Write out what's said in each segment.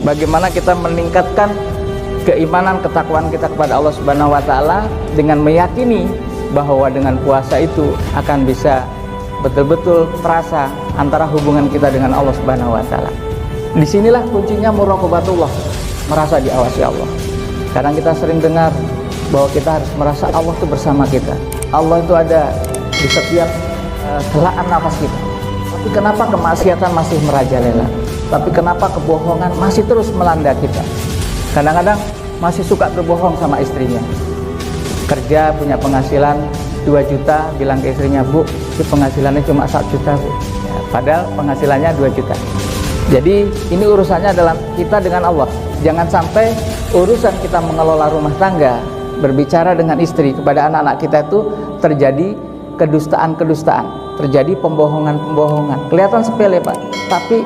Bagaimana kita meningkatkan keimanan, ketakwaan kita kepada Allah Subhanahu wa taala dengan meyakini bahwa dengan puasa itu akan bisa betul-betul terasa antara hubungan kita dengan Allah Subhanahu wa taala. Disinilah kuncinya muraqabatullah, merasa diawasi Allah. Kadang kita sering dengar bahwa kita harus merasa Allah itu bersama kita. Allah itu ada di setiap helaan nafas kita. Tapi kenapa kemaksiatan masih merajalela? Tapi kenapa kebohongan masih terus melanda kita? Kadang-kadang masih suka berbohong sama istrinya. Kerja punya penghasilan 2 juta, bilang ke istrinya, "Bu, penghasilannya cuma 1 juta, Bu." Ya, padahal penghasilannya 2 juta. Jadi ini urusannya adalah kita dengan Allah. Jangan sampai urusan kita mengelola rumah tangga, berbicara dengan istri, kepada anak-anak kita itu terjadi kedustaan-kedustaan, terjadi pembohongan-pembohongan. Kelihatan sepele, Pak, tapi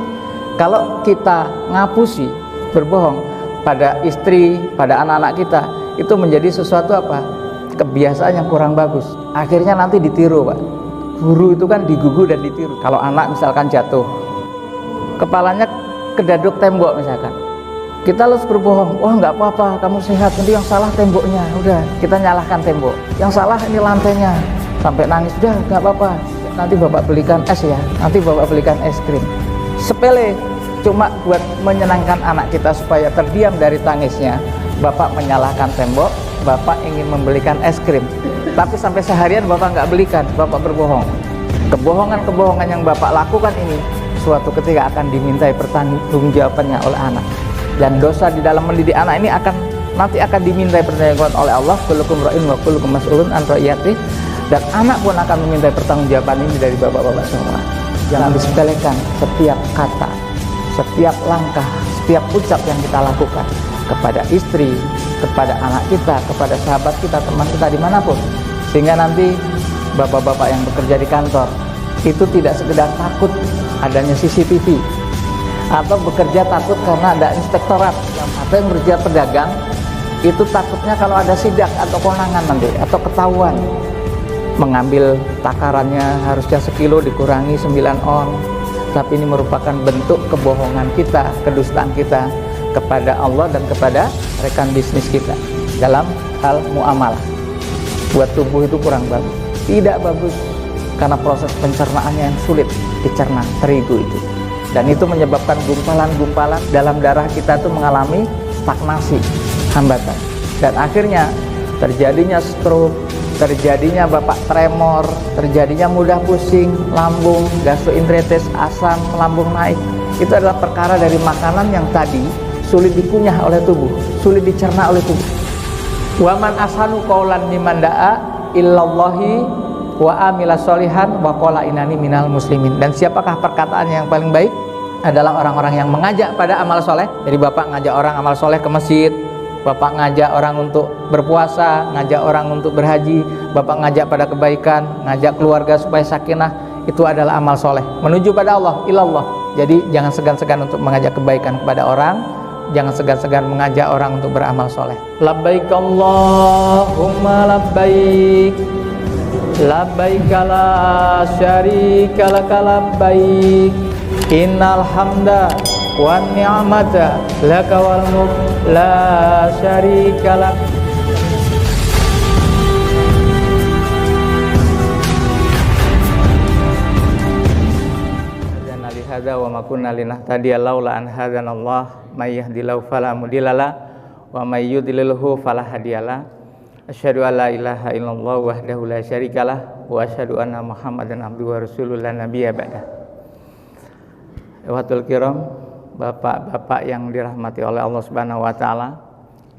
kalau kita ngapusi berbohong pada istri, pada anak-anak kita, itu menjadi sesuatu apa? Kebiasaan yang kurang bagus. Akhirnya nanti ditiru, Pak. Guru itu kan digugu dan ditiru. Kalau anak misalkan jatuh, kepalanya kedaduk tembok misalkan, kita harus berbohong. "Wah, nggak apa-apa, kamu sehat. Nanti yang salah temboknya." Udah, kita nyalahkan tembok. Yang salah ini lantainya. Sampai nangis, "Udah, nggak apa-apa. Nanti bapak belikan es ya. Nanti bapak belikan es krim." Sepele, cuma buat menyenangkan anak kita supaya terdiam dari tangisnya. Bapak menyalahkan tembok, bapak ingin membelikan es krim, tapi sampai seharian bapak nggak belikan, bapak berbohong. Kebohongan-kebohongan yang bapak lakukan ini suatu ketika akan dimintai pertanggungjawabannya oleh anak. Dan dosa di dalam mendidik anak ini nanti akan dimintai pertanggungjawaban oleh Allah. Kullukum ra'in wa kullukum mas'ulun an ra'iyati. Dan anak pun akan memintai pertanggungjawaban ini dari bapak-bapak semua. Jangan disepelekan setiap kata, setiap langkah, setiap ucap yang kita lakukan kepada istri, kepada anak kita, kepada sahabat kita, teman kita, dimanapun. Sehingga nanti bapak-bapak yang bekerja di kantor itu tidak sekedar takut adanya CCTV, atau bekerja takut karena ada inspektorat, atau yang bekerja pedagang itu takutnya kalau ada sidak atau konangan nanti, atau ketahuan. Mengambil takarannya harusnya 1 kilo dikurangi 9 on, tapi ini merupakan bentuk kebohongan kita, kedustaan kita kepada Allah dan kepada rekan bisnis kita dalam hal muamalah. Buat tubuh itu kurang bagus, tidak bagus, karena proses pencernaannya yang sulit dicerna terigu itu, dan itu menyebabkan gumpalan-gumpalan dalam darah kita itu mengalami stagnasi, hambatan, dan akhirnya terjadinya stroke, terjadinya bapak tremor, terjadinya mudah pusing, lambung, gastroenteritis, asam lambung naik. Itu adalah perkara dari makanan yang tadi sulit dikunyah oleh tubuh, sulit dicerna oleh tubuh. Wa man asanu qaulan mimman da'a illallahi wa amila sholihan wa qala innani minal muslimin. Dan siapakah perkataan yang paling baik? Adalah orang-orang yang mengajak pada amal soleh. Jadi bapak ngajak orang amal soleh ke masjid, bapak ngajak orang untuk berpuasa, ngajak orang untuk berhaji, bapak ngajak pada kebaikan, ngajak keluarga supaya sakinah, itu adalah amal soleh menuju pada Allah, ilallah. Jadi jangan segan-segan untuk mengajak kebaikan kepada orang, jangan segan-segan mengajak orang untuk beramal soleh. Labbaik Allahumma labbaik, labbaik la syarika laka labbaik, innal hamda wan ni'mata laka wal mulk la syarika lak. Hadana li hadza wa ma kunna linahtadiya laula an hadanallah may yahdihillahu fala mudhillalah wa may yudlilhu fala hadiyalah. Asyhadu an la ilaha illallah wahdahu la syarikalah wa asyhadu anna Muhammadan abduhu wa rasuluhu la nabiyya ba'dah. Ikhwatul kiram, bapak-bapak yang dirahmati oleh Allah Subhanahu wa taala,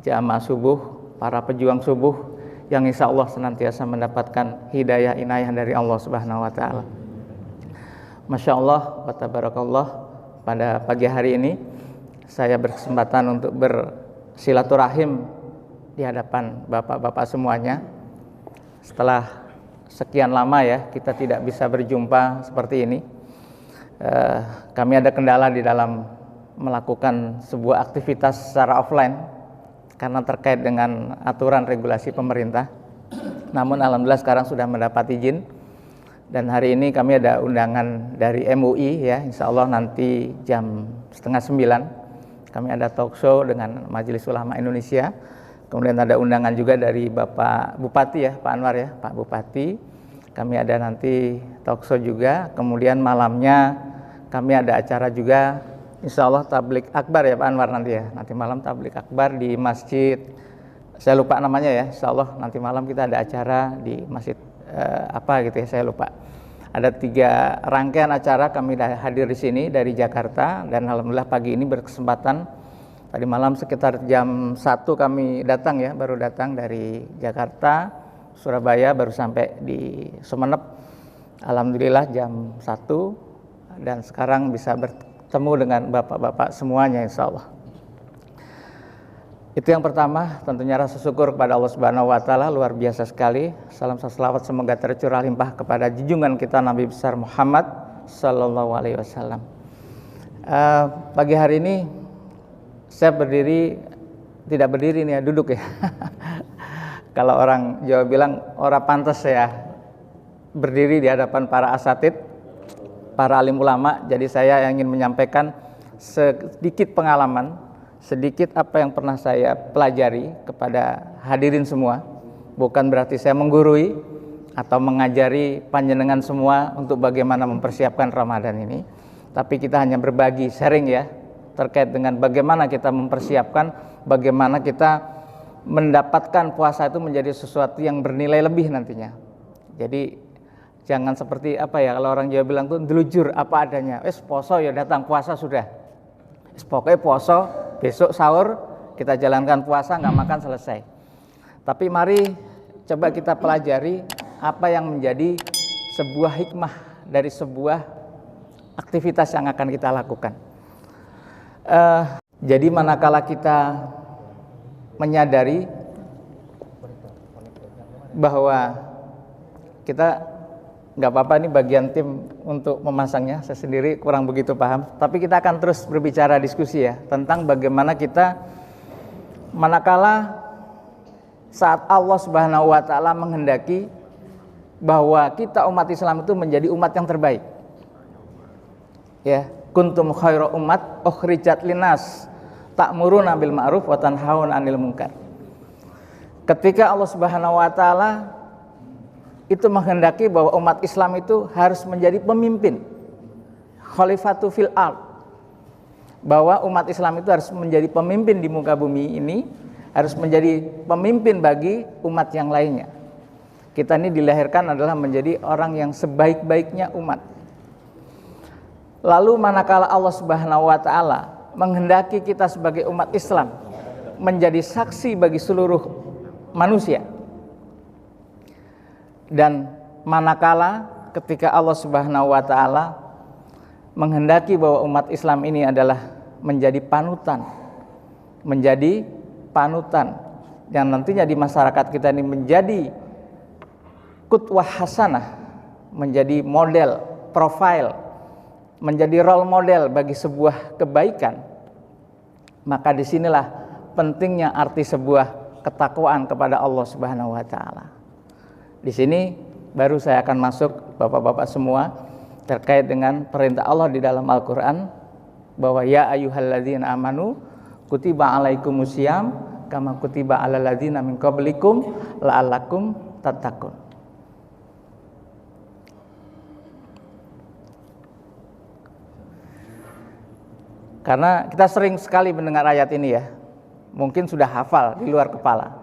jamaah subuh, para pejuang subuh yang insya Allah senantiasa mendapatkan hidayah inayah dari Allah Subhanahu wa taala. Masya Allah wa tabarakallah, pada pagi hari ini saya berkesempatan untuk bersilaturahim di hadapan bapak-bapak semuanya. Setelah sekian lama ya kita tidak bisa berjumpa seperti ini. Kami ada kendala di dalam melakukan sebuah aktivitas secara offline. karena terkait dengan aturan regulasi pemerintah. Namun alhamdulillah sekarang sudah mendapat izin, dan hari ini kami ada undangan dari MUI ya, insya Allah nanti jam 8:30 kami ada talk show dengan Majelis Ulama Indonesia. Kemudian ada undangan juga dari Bapak Bupati ya, Pak Anwar ya, Pak Bupati. Kami ada nanti talk show juga. Kemudian malamnya kami ada acara juga, insya Allah tablik akbar ya Pak Anwar nanti ya. Nanti malam tablik akbar di masjid, saya lupa namanya ya, insya Allah nanti malam kita ada acara di masjid apa gitu ya, saya lupa. Ada 3 rangkaian acara kami hadir di sini dari Jakarta, dan alhamdulillah pagi ini berkesempatan. Tadi malam sekitar jam 1 kami datang ya, baru datang dari Jakarta, Surabaya, baru sampai di Sumeneb. Alhamdulillah jam 1, dan sekarang bisa bertemu dengan bapak-bapak semuanya insya Allah. Itu yang pertama, tentunya rasa syukur kepada Allah Subhanahu wa taala luar biasa sekali. Salam salawat semoga tercurah limpah kepada junjungan kita Nabi besar Muhammad sallallahu alaihi wasallam. Pagi hari ini saya tidak berdiri nih ya, duduk ya. Kalau orang Jawa bilang ora pantas ya berdiri di hadapan para asatid, para alim ulama. Jadi saya ingin menyampaikan sedikit pengalaman, sedikit apa yang pernah saya pelajari kepada hadirin semua. Bukan berarti saya menggurui atau mengajari panjenengan semua untuk bagaimana mempersiapkan Ramadan ini, tapi kita hanya berbagi, sharing ya, terkait dengan bagaimana kita mempersiapkan, bagaimana kita mendapatkan puasa itu menjadi sesuatu yang bernilai lebih nantinya. Jadi jangan seperti apa ya, kalau orang Jawa bilang tuh delujur apa adanya. Poso ya datang, puasa sudah. Pokoknya poso, besok sahur kita jalankan puasa, nggak makan, selesai. Tapi mari coba kita pelajari apa yang menjadi sebuah hikmah dari sebuah aktivitas yang akan kita lakukan. Jadi manakala kita menyadari bahwa kita nggak apa-apa, ini bagian tim untuk memasangnya, saya sendiri kurang begitu paham, tapi kita akan terus berbicara, diskusi ya, tentang bagaimana kita manakala saat Allah Subhanahu wa taala menghendaki bahwa kita umat Islam itu menjadi umat yang terbaik. Ya, kuntum khairu ummat ukhrijat linnas ta'muruna bil ma'ruf wa tanhauna 'anil munkar. Ketika Allah Subhanahu wa taala itu menghendaki bahwa umat Islam itu harus menjadi pemimpin, khalifatu fil ard, bahwa umat Islam itu harus menjadi pemimpin di muka bumi ini, harus menjadi pemimpin bagi umat yang lainnya. Kita ini dilahirkan adalah menjadi orang yang sebaik-baiknya umat. Lalu manakala Allah Subhanahu wa taala menghendaki kita sebagai umat Islam menjadi saksi bagi seluruh manusia, dan manakala ketika Allah Subhanahu wa taala menghendaki bahwa umat Islam ini adalah menjadi panutan yang nantinya di masyarakat kita ini menjadi qudwah hasanah, menjadi model, profil, menjadi role model bagi sebuah kebaikan, maka disinilah pentingnya arti sebuah ketakwaan kepada Allah Subhanahu wa taala. Di sini baru saya akan masuk, bapak-bapak semua, terkait dengan perintah Allah di dalam Al-Qur'an bahwa ya ayyuhalladzina amanu kutiba alaikumusiyam kama kutiba alal ladzina min qablikum la'allakum tattaqun. Karena kita sering sekali mendengar ayat ini ya, mungkin sudah hafal di luar kepala.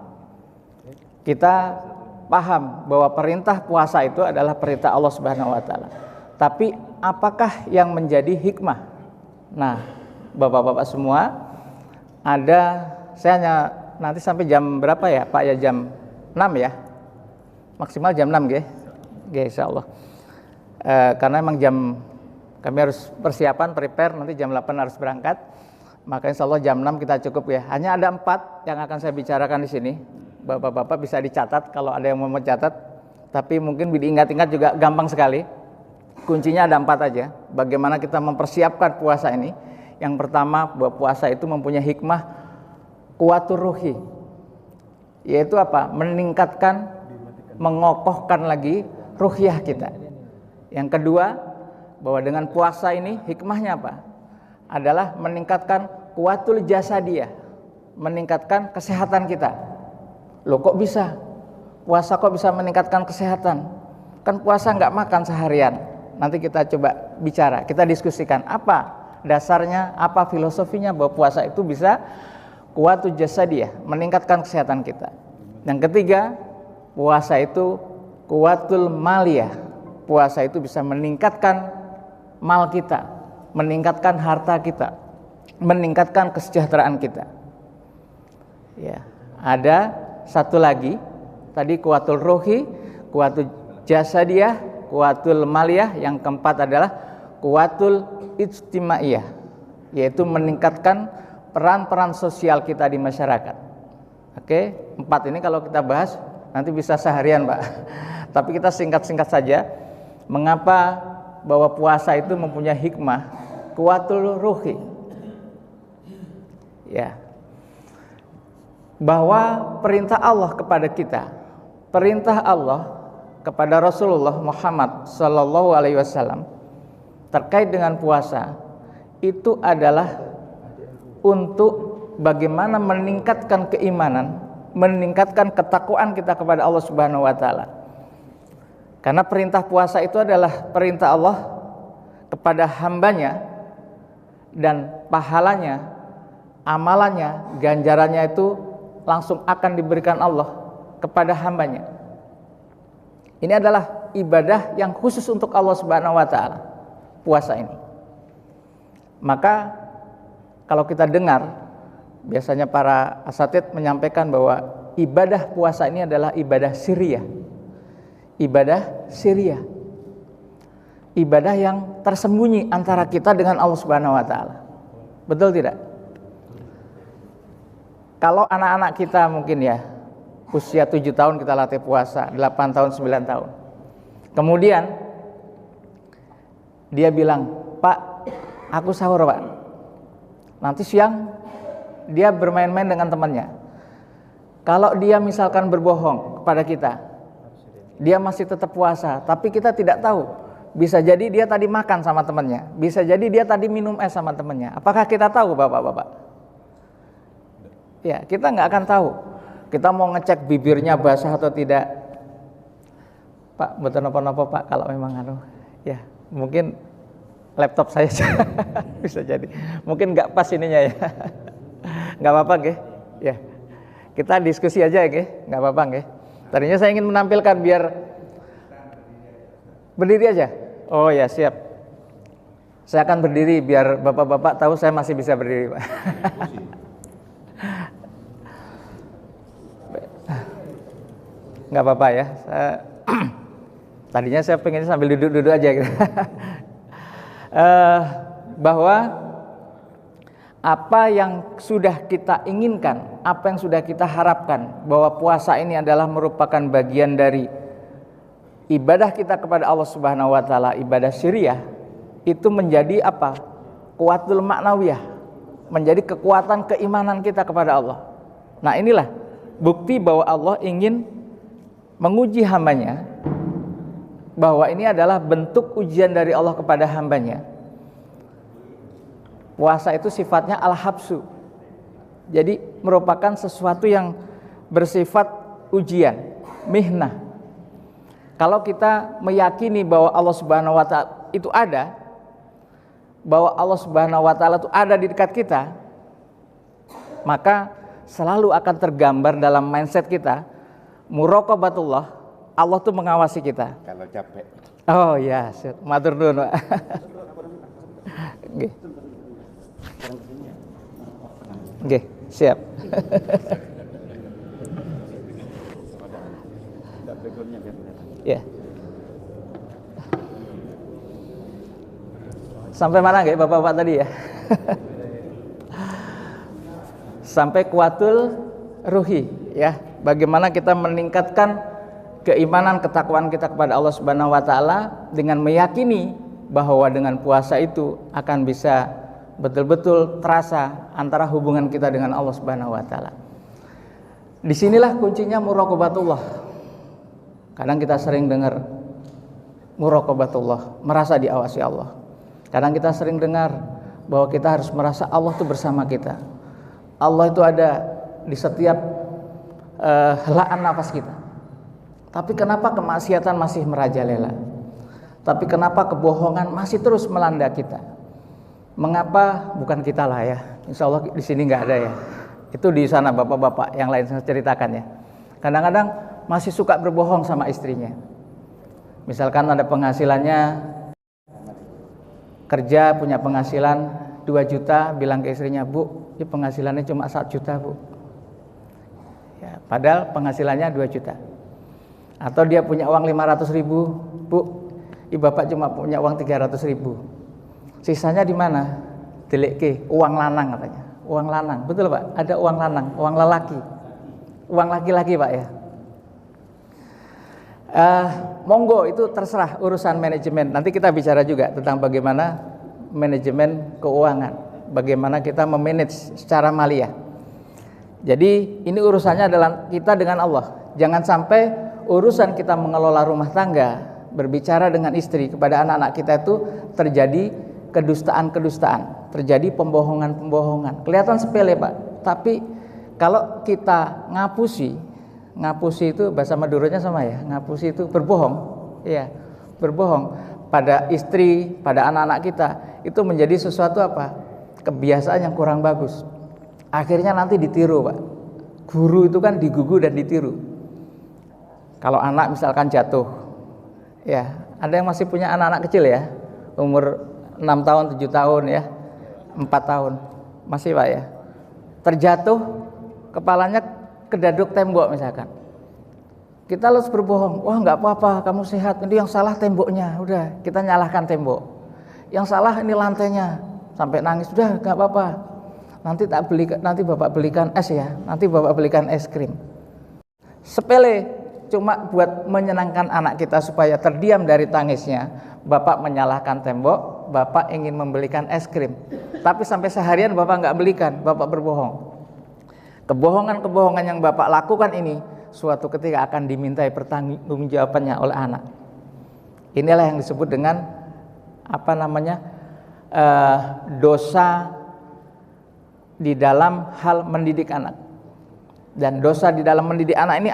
Kita paham bahwa perintah puasa itu adalah perintah Allah Subhanahu wa taala. Tapi apakah yang menjadi hikmah? Nah, bapak-bapak semua, saya hanya nanti sampai jam berapa ya Pak ya, jam 6 ya, maksimal jam 6 insya Allah. Karena emang kami harus persiapan, prepare, nanti jam 8 harus berangkat. Maka insya Allah jam 6 kita cukup ya. Hanya ada 4 yang akan saya bicarakan di sini. Bapak-bapak bisa dicatat kalau ada yang mau mencatat. Tapi mungkin diingat-ingat juga gampang sekali. Kuncinya ada 4 aja. Bagaimana kita mempersiapkan puasa ini. Yang pertama, bahwa puasa itu mempunyai hikmah kuwatur ruhi, yaitu apa? Meningkatkan, mengokohkan lagi ruhiyah kita. Yang kedua, bahwa dengan puasa ini hikmahnya apa? Adalah meningkatkan kuwatul jasadiyah, meningkatkan kesehatan kita. Loh kok bisa? Puasa kok bisa meningkatkan kesehatan? Kan puasa nggak makan seharian. Nanti kita coba bicara, kita diskusikan apa dasarnya, apa filosofinya bahwa puasa itu bisa kuwatul jasadiyah, meningkatkan kesehatan kita. Yang ketiga, puasa itu kuwatul maliyah. Puasa itu bisa meningkatkan mal kita, meningkatkan harta kita, meningkatkan kesejahteraan kita. Ya, ada satu lagi, tadi kuwatul ruhi, kuwatul jasadiyah, kuwatul maliyah. Yang keempat adalah kuwatul ijtimaiyah, yaitu meningkatkan peran-peran sosial kita di masyarakat. Oke, 4 ini kalau kita bahas nanti bisa seharian, Pak. Tapi kita singkat-singkat saja. Mengapa bahwa puasa itu mempunyai hikmah kuwatul ruhi? Ya. Bahwa perintah Allah kepada kita, perintah Allah kepada Rasulullah Muhammad sallallahu alaihi wasallam terkait dengan puasa itu adalah untuk bagaimana meningkatkan keimanan, meningkatkan ketakwaan kita kepada Allah Subhanahu wa taala. Karena perintah puasa itu adalah perintah Allah kepada hambanya, dan pahalanya, amalannya, ganjarannya itu langsung akan diberikan Allah kepada hambanya. Ini adalah ibadah yang khusus untuk Allah Subhanahu wa taala, puasa ini. Maka kalau kita dengar, biasanya para asatidz menyampaikan bahwa ibadah puasa ini adalah ibadah sirriyah. Ibadah sirriyah. Ibadah yang tersembunyi antara kita dengan Allah Subhanahu wa taala. Betul tidak? Kalau anak-anak kita mungkin ya, usia 7 tahun kita latih puasa, 8 tahun, 9 tahun. Kemudian dia bilang, "Pak, aku sahur, Pak." Nanti siang dia bermain-main dengan temannya. Kalau dia misalkan berbohong kepada kita, dia masih tetap puasa, tapi kita tidak tahu. Bisa jadi dia tadi makan sama temannya, bisa jadi dia tadi minum es sama temannya. Apakah kita tahu, Bapak-bapak? Ya, kita nggak akan tahu. Kita mau ngecek bibirnya basah atau tidak. Pak, betul napa-napa Pak, kalau memang ya mungkin laptop saya bisa jadi, mungkin nggak pas ininya ya. Nggak apa-apa nggih. Ya, kita diskusi aja ya nggih, nggak apa-apa nggih. Tadinya saya ingin menampilkan biar berdiri aja. Oh ya, siap. Saya akan berdiri biar bapak-bapak tahu saya masih bisa berdiri, Pak. Nggak apa-apa ya. Tadinya saya pengen sambil duduk-duduk aja gitu. Bahwa apa yang sudah kita inginkan, apa yang sudah kita harapkan, bahwa puasa ini adalah merupakan bagian dari ibadah kita kepada Allah Subhanahu wa taala, ibadah sirriyah, itu menjadi apa? Kuwatul ma'nawiyah, menjadi kekuatan keimanan kita kepada Allah. Nah, inilah bukti bahwa Allah ingin menguji hambanya, bahwa ini adalah bentuk ujian dari Allah kepada hambanya. Puasa itu sifatnya al-habsu, jadi merupakan sesuatu yang bersifat ujian, mihnah. Kalau kita meyakini bahwa Allah Subhanahu wa taala itu ada, bahwa Allah Subhanahu wa taala itu ada di dekat kita, maka selalu akan tergambar dalam mindset kita muraqabatullah, Allah tuh mengawasi kita. Kalau capek. Oh ya, matur nuwun, Pak. Nggih. Nggih, siap. Ya. Sampai mana nggih Bapak-bapak tadi ya? Sampai kuwatul ruhi ya. Bagaimana kita meningkatkan keimanan, ketakwaan kita kepada Allah Subhanahu wa taala dengan meyakini bahwa dengan puasa itu akan bisa betul-betul terasa antara hubungan kita dengan Allah Subhanahu wa taala. Disinilah kuncinya muraqabatullah. Kadang kita sering dengar muraqabatullah, merasa diawasi Allah. Kadang kita sering dengar bahwa kita harus merasa Allah itu bersama kita. Allah itu ada di setiap helaan nafas kita. Tapi kenapa kemaksiatan masih merajalela? Tapi kenapa kebohongan masih terus melanda kita? Mengapa? Bukan kita lah ya. Insya Allah di sini nggak ada ya. Itu di sana bapak-bapak yang lain saya ceritakan ya. Kadang-kadang masih suka berbohong sama istrinya. Misalkan ada penghasilannya, kerja punya penghasilan 2 juta, bilang ke istrinya, "Bu, ini penghasilannya cuma 1 juta bu." Ya, padahal penghasilannya 2 juta. Atau dia punya uang 500 ribu, "Bu, ibu bapak cuma punya uang 300 ribu. Sisanya di mana?" Deleke, uang lanang katanya. Uang lanang, betul Pak? Ada uang lanang, uang lelaki. Uang laki-laki Pak ya. Monggo itu terserah urusan manajemen. Nanti kita bicara juga tentang bagaimana manajemen keuangan, bagaimana kita memanage secara maliyah. Jadi ini urusannya adalah kita dengan Allah. Jangan sampai urusan kita mengelola rumah tangga, berbicara dengan istri kepada anak-anak kita itu terjadi kedustaan-kedustaan, terjadi pembohongan-pembohongan. Kelihatan sepele Pak, tapi kalau kita ngapusi itu bahasa Maduranya sama ya, ngapusi itu berbohong, ya, berbohong pada istri, pada anak-anak kita, itu menjadi sesuatu apa? Kebiasaan yang kurang bagus. Akhirnya nanti ditiru Pak. Guru itu kan digugu dan ditiru. Kalau anak misalkan jatuh, ya, ada yang masih punya anak-anak kecil ya, umur 6 tahun, 7 tahun ya, 4 tahun, masih Pak ya. Terjatuh, kepalanya kedaduk tembok misalkan. Kita harus berbohong, "Wah nggak apa-apa, kamu sehat, ini yang salah temboknya." Udah, kita nyalahkan tembok. Yang salah ini lantainya, sampai nangis. Udah nggak apa-apa. Nanti bapak belikan es ya, nanti bapak belikan es krim. Sepele, cuma buat menyenangkan anak kita supaya terdiam dari tangisnya. Bapak menyalahkan tembok, bapak ingin membelikan es krim. Tapi sampai seharian bapak nggak belikan, bapak berbohong. Kebohongan-kebohongan yang bapak lakukan ini suatu ketika akan dimintai pertanggungjawabannya oleh anak. Inilah yang disebut dengan dosa di dalam hal mendidik anak. Dan dosa di dalam mendidik anak ini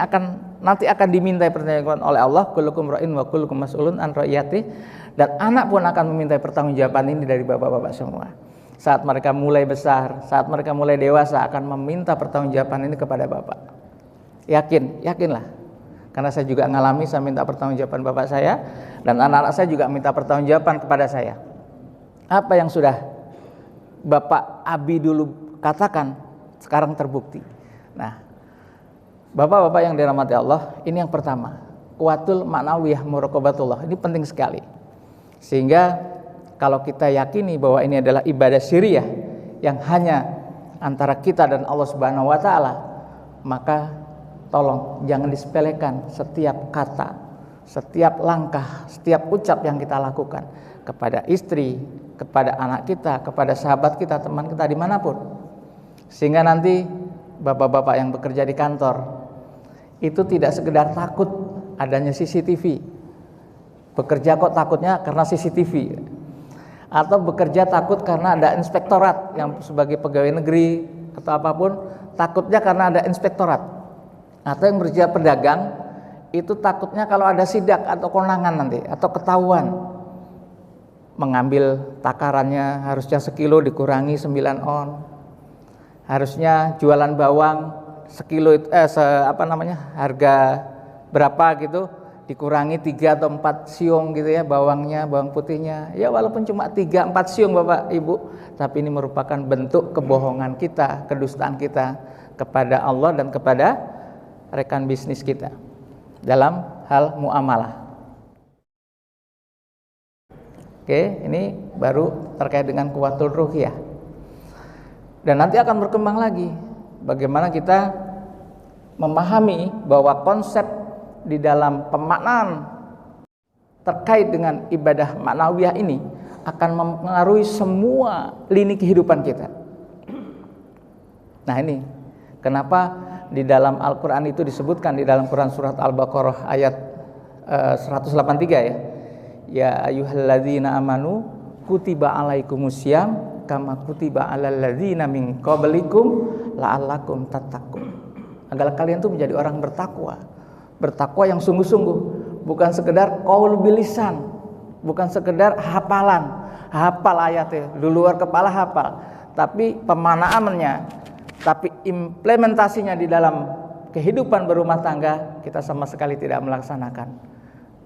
nanti akan dimintai pertanggungjawaban oleh Allah, kullukum ra'in wa kullukum mas'ulun an ra'iyati, dan anak pun akan memintai pertanggungjawaban ini dari bapak-bapak semua. Saat mereka mulai besar, saat mereka mulai dewasa akan meminta pertanggungjawaban ini kepada bapak. Yakinlah. Karena saya juga ngalami, saya minta pertanggungjawaban bapak saya, dan anak-anak saya juga minta pertanggungjawaban kepada saya. Apa yang sudah Bapak Abi dulu katakan sekarang terbukti. Nah, bapak-bapak yang dirahmati Allah, ini yang pertama, kuwatul ma'nawiyah muraqabatullah. Ini penting sekali. Sehingga kalau kita yakini bahwa ini adalah ibadah sirriyah yang hanya antara kita dan Allah Subhanahu wa taala, maka tolong jangan disepelekan setiap kata, setiap langkah, setiap ucap yang kita lakukan kepada istri, kepada anak kita, kepada sahabat kita, teman kita dimanapun. Sehingga nanti bapak-bapak yang bekerja di kantor itu tidak sekedar takut adanya CCTV. Bekerja kok takutnya karena CCTV. Atau bekerja takut karena ada inspektorat, yang sebagai pegawai negeri atau apapun takutnya karena ada inspektorat. Atau yang bekerja pedagang itu takutnya kalau ada sidak atau konangan nanti, atau ketahuan mengambil takarannya harusnya 1 kilo dikurangi 9 on, harusnya jualan bawang sekilo itu harga berapa gitu dikurangi 3 atau 4 siung gitu ya, bawangnya, bawang putihnya. Ya walaupun cuma 3-4 siung Bapak Ibu, tapi ini merupakan bentuk kebohongan kita, kedustaan kita kepada Allah dan kepada rekan bisnis kita dalam hal muamalah. Oke, ini baru terkait dengan kuwatul ruhiyah. Dan nanti akan berkembang lagi bagaimana kita memahami bahwa konsep di dalam pemaknaan terkait dengan ibadah maknawiyah ini akan mempengaruhi semua lini kehidupan kita. Nah ini kenapa di dalam Al-Quran itu disebutkan di dalam Quran surat Al-Baqarah ayat 183 ya. Ya ayyuhalladzina amanu kutiba alaikumusiyam kama kutiba alal ladzina min qablikum la'allakum tattaqun. Agar kalian tuh menjadi orang bertakwa. Bertakwa yang sungguh-sungguh, bukan sekedar qaul bilisan, bukan sekedar hafal ayatnya, di luar kepala hafal, tapi pemanaannya, tapi implementasinya di dalam kehidupan berumah tangga kita sama sekali tidak melaksanakan.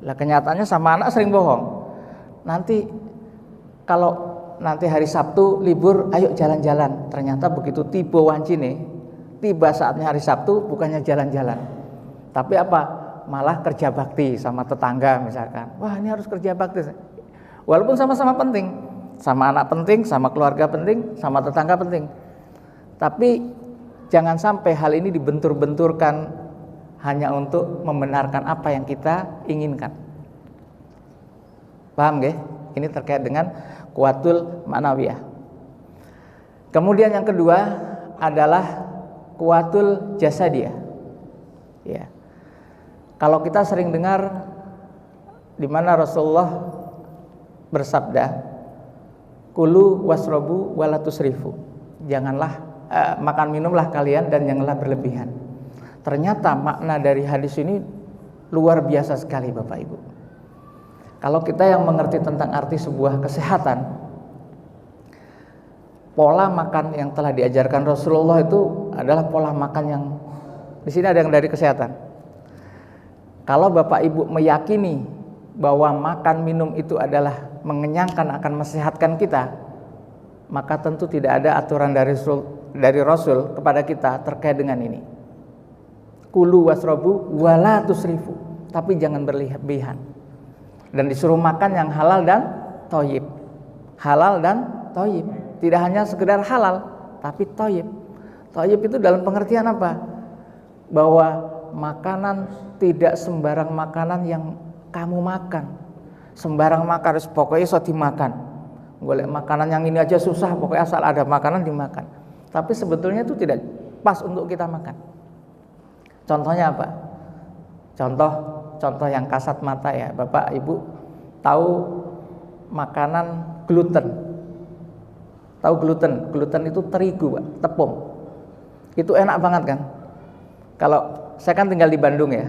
Lah kenyataannya sama anak sering bohong. Nanti kalau nanti hari Sabtu libur, ayo jalan-jalan. Ternyata begitu tiba wancine, tiba saatnya hari Sabtu bukannya jalan-jalan, tapi apa? Malah kerja bakti sama tetangga misalkan. Wah ini harus kerja bakti. Walaupun sama-sama penting, sama anak penting, sama keluarga penting, sama tetangga penting. Tapi jangan sampai hal ini dibentur-benturkan hanya untuk membenarkan apa yang kita inginkan. Paham gak? Ini terkait dengan kuwatul ma'nawiyah. Kemudian yang kedua adalah kuwatul jasadiyah. Ya. Kalau kita sering dengar di mana Rasulullah bersabda, kulu wasrobu wala tusrifu. Janganlah makan minumlah kalian dan janganlah berlebihan. Ternyata makna dari hadis ini luar biasa sekali Bapak Ibu. Kalau kita yang mengerti tentang arti sebuah kesehatan, pola makan yang telah diajarkan Rasulullah itu adalah pola makan yang di sini ada yang dari kesehatan. Kalau Bapak Ibu meyakini bahwa makan minum itu adalah mengenyangkan, akan mensehatkan kita, maka tentu tidak ada aturan dari Rasul kepada kita terkait dengan ini. Kulu wasrobu wala tusrifu, tapi jangan berlebihan. Dan disuruh makan yang halal dan thayyib. Halal dan thayyib. Tidak hanya sekedar halal, tapi thayyib. Thayyib itu dalam pengertian apa? Bahwa makanan tidak sembarang makanan yang kamu makan. Sembarang makan, pokoknya so dimakan. Boleh makanan yang ini aja susah, pokoknya asal ada makanan dimakan. Tapi sebetulnya itu tidak pas untuk kita makan. Contohnya apa? Contoh yang kasat mata ya, Bapak Ibu tahu makanan gluten. Tahu gluten? Gluten itu terigu, Pak, tepung. Itu enak banget kan? Kalau saya kan tinggal di Bandung ya.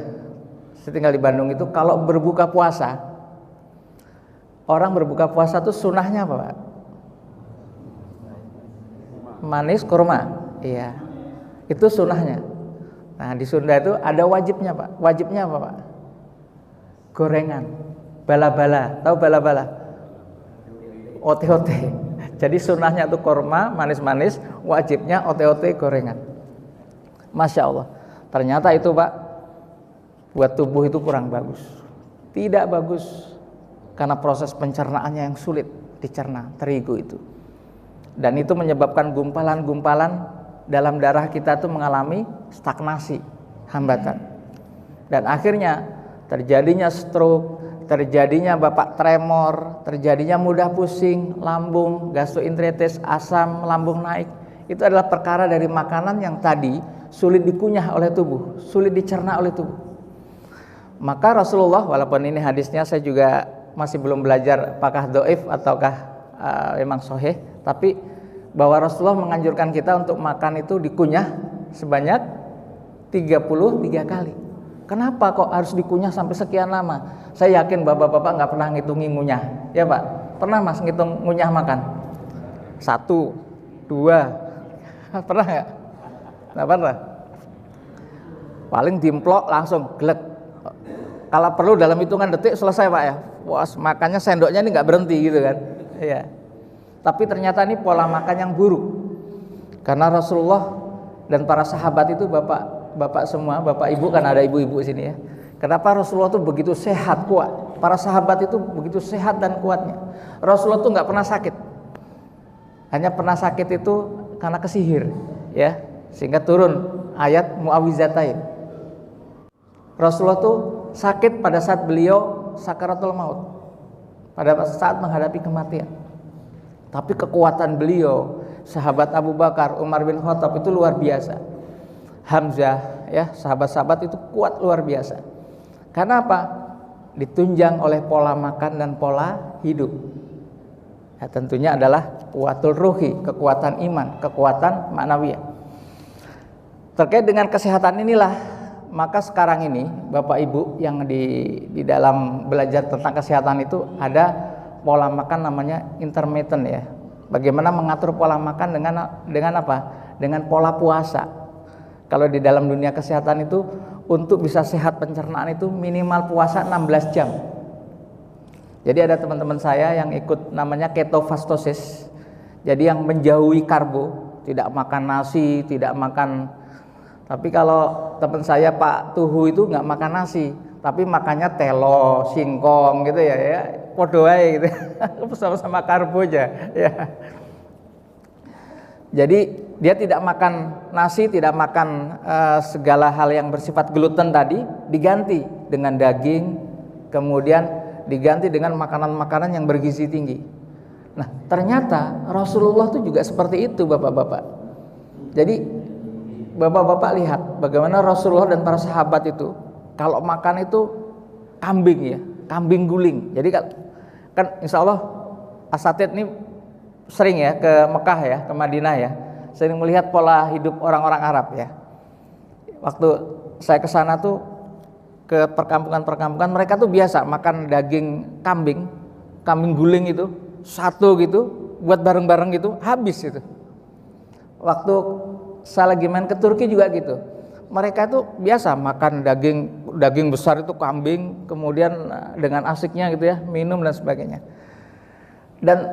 Saya tinggal di Bandung itu kalau berbuka puasa, orang berbuka puasa tuh sunahnya apa, Pak? Manis kurma. Iya. Itu sunahnya. Nah, di Sunda itu ada wajibnya, Pak. Wajibnya apa, Pak? Gorengan. Bala-bala. Tahu bala-bala? Ote-ote. Jadi sunahnya itu kurma, manis-manis, wajibnya ote-ote gorengan. Masya Allah. Ternyata itu Pak, buat tubuh itu kurang bagus. Tidak bagus. Karena proses pencernaannya yang sulit dicerna, terigu itu. Dan itu menyebabkan gumpalan-gumpalan dalam darah kita itu mengalami stagnasi, hambatan. Dan akhirnya terjadinya stroke, terjadinya Bapak tremor, terjadinya mudah pusing, lambung, gastroenteritis, asam lambung naik. Itu adalah perkara dari makanan yang tadi sulit dikunyah oleh tubuh, sulit dicerna oleh tubuh. Maka Rasulullah, walaupun ini hadisnya saya juga masih belum belajar apakah dhaif ataukah memang sahih, tapi bahwa Rasulullah menganjurkan kita untuk makan itu dikunyah sebanyak 33 kali. Kenapa kok harus dikunyah sampai sekian lama? Saya yakin bapak-bapak nggak pernah ngitungin ngunyah, ya Pak? Pernah Mas ngitung ngunyah makan? 1, 2, pernah nggak? Nggak pernah. Paling dimplok langsung glek. Kalau perlu dalam hitungan detik selesai Pak ya. Wah, makannya sendoknya ini nggak berhenti gitu kan? Iya. Tapi ternyata ini pola makan yang buruk. Karena Rasulullah dan para sahabat itu bapak semua, bapak ibu, kan ada ibu-ibu sini ya. Kenapa Rasulullah itu begitu sehat, kuat? Para sahabat itu begitu sehat dan kuatnya. Rasulullah itu nggak pernah sakit. Hanya pernah sakit itu karena kesihir, ya. Sehingga turun ayat Mu'awwizatain. Rasulullah itu sakit pada saat beliau sakaratul maut. pada saat menghadapi kematian. Tapi kekuatan beliau, sahabat Abu Bakar, Umar bin Khattab itu luar biasa. Hamzah, ya, sahabat-sahabat itu kuat luar biasa. Karena apa? Ditunjang oleh pola makan dan pola hidup. Ya, tentunya adalah kuatul ruhi, kekuatan iman, kekuatan maknawiyah. Terkait dengan kesehatan inilah, maka sekarang ini Bapak Ibu yang di dalam belajar tentang kesehatan itu ada pola makan namanya intermittent, ya. Bagaimana mengatur pola makan dengan apa? Dengan pola puasa. Kalau di dalam dunia kesehatan itu untuk bisa sehat pencernaan itu minimal puasa 16 jam. Jadi ada teman-teman saya yang ikut namanya ketofastosis. Jadi yang menjauhi karbo, tidak makan nasi, tidak makan. Tapi kalau teman saya Pak Tuhu itu nggak makan nasi, tapi makannya telo, singkong gitu ya, podo ae gitu. Sama-sama karbo aja, ya. Jadi dia tidak makan nasi, tidak makan segala hal yang bersifat gluten tadi, diganti dengan daging, kemudian diganti dengan makanan-makanan yang bergizi tinggi. Nah, ternyata Rasulullah itu juga seperti itu, Bapak-bapak. Jadi Bapak-bapak lihat bagaimana Rasulullah dan para sahabat itu kalau makan itu kambing, ya, kambing guling. Jadi kan insya Allah asatid ini sering ya ke Mekah ya, ke Madinah ya, sering melihat pola hidup orang-orang Arab ya. Waktu saya ke sana tuh ke perkampungan-perkampungan, mereka tuh biasa makan daging kambing guling itu satu gitu, buat bareng-bareng gitu, habis itu. Waktu saya lagi main ke Turki juga gitu. Mereka itu biasa makan daging besar itu kambing, kemudian dengan asiknya gitu ya, minum dan sebagainya. Dan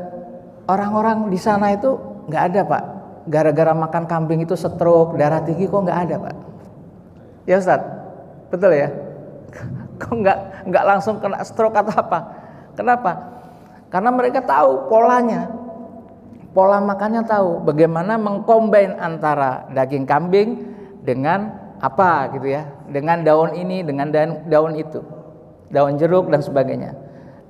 orang-orang di sana itu nggak ada, Pak. Gara-gara makan kambing itu stroke, darah tinggi, kok nggak ada, Pak? Ya Ustaz, betul ya? Kok nggak langsung kena stroke atau apa? Kenapa? Karena mereka tahu polanya, pola makannya tahu, bagaimana mengcombine antara daging kambing dengan apa gitu ya, dengan daun ini, dengan daun itu, daun jeruk dan sebagainya.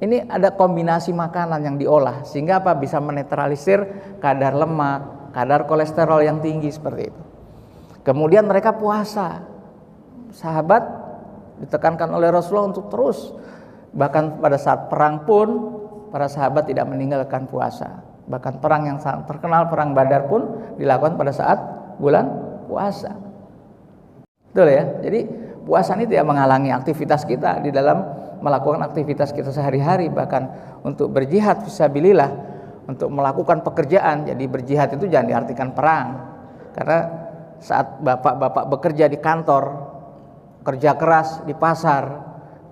Ini ada kombinasi makanan yang diolah sehingga apa? Bisa menetralisir kadar lemak, kadar kolesterol yang tinggi seperti itu. Kemudian mereka puasa. Sahabat ditekankan oleh Rasulullah untuk terus, bahkan pada saat perang pun para sahabat tidak meninggalkan puasa. Bahkan perang yang sangat terkenal, perang Badar pun dilakukan pada saat bulan puasa. Betul ya? Jadi puasa ini tidak menghalangi aktivitas kita di dalam melakukan aktivitas kita sehari-hari, bahkan untuk berjihad fisabilillah, untuk melakukan pekerjaan. Jadi berjihad itu jangan diartikan perang. Karena saat bapak-bapak bekerja di kantor, kerja keras di pasar,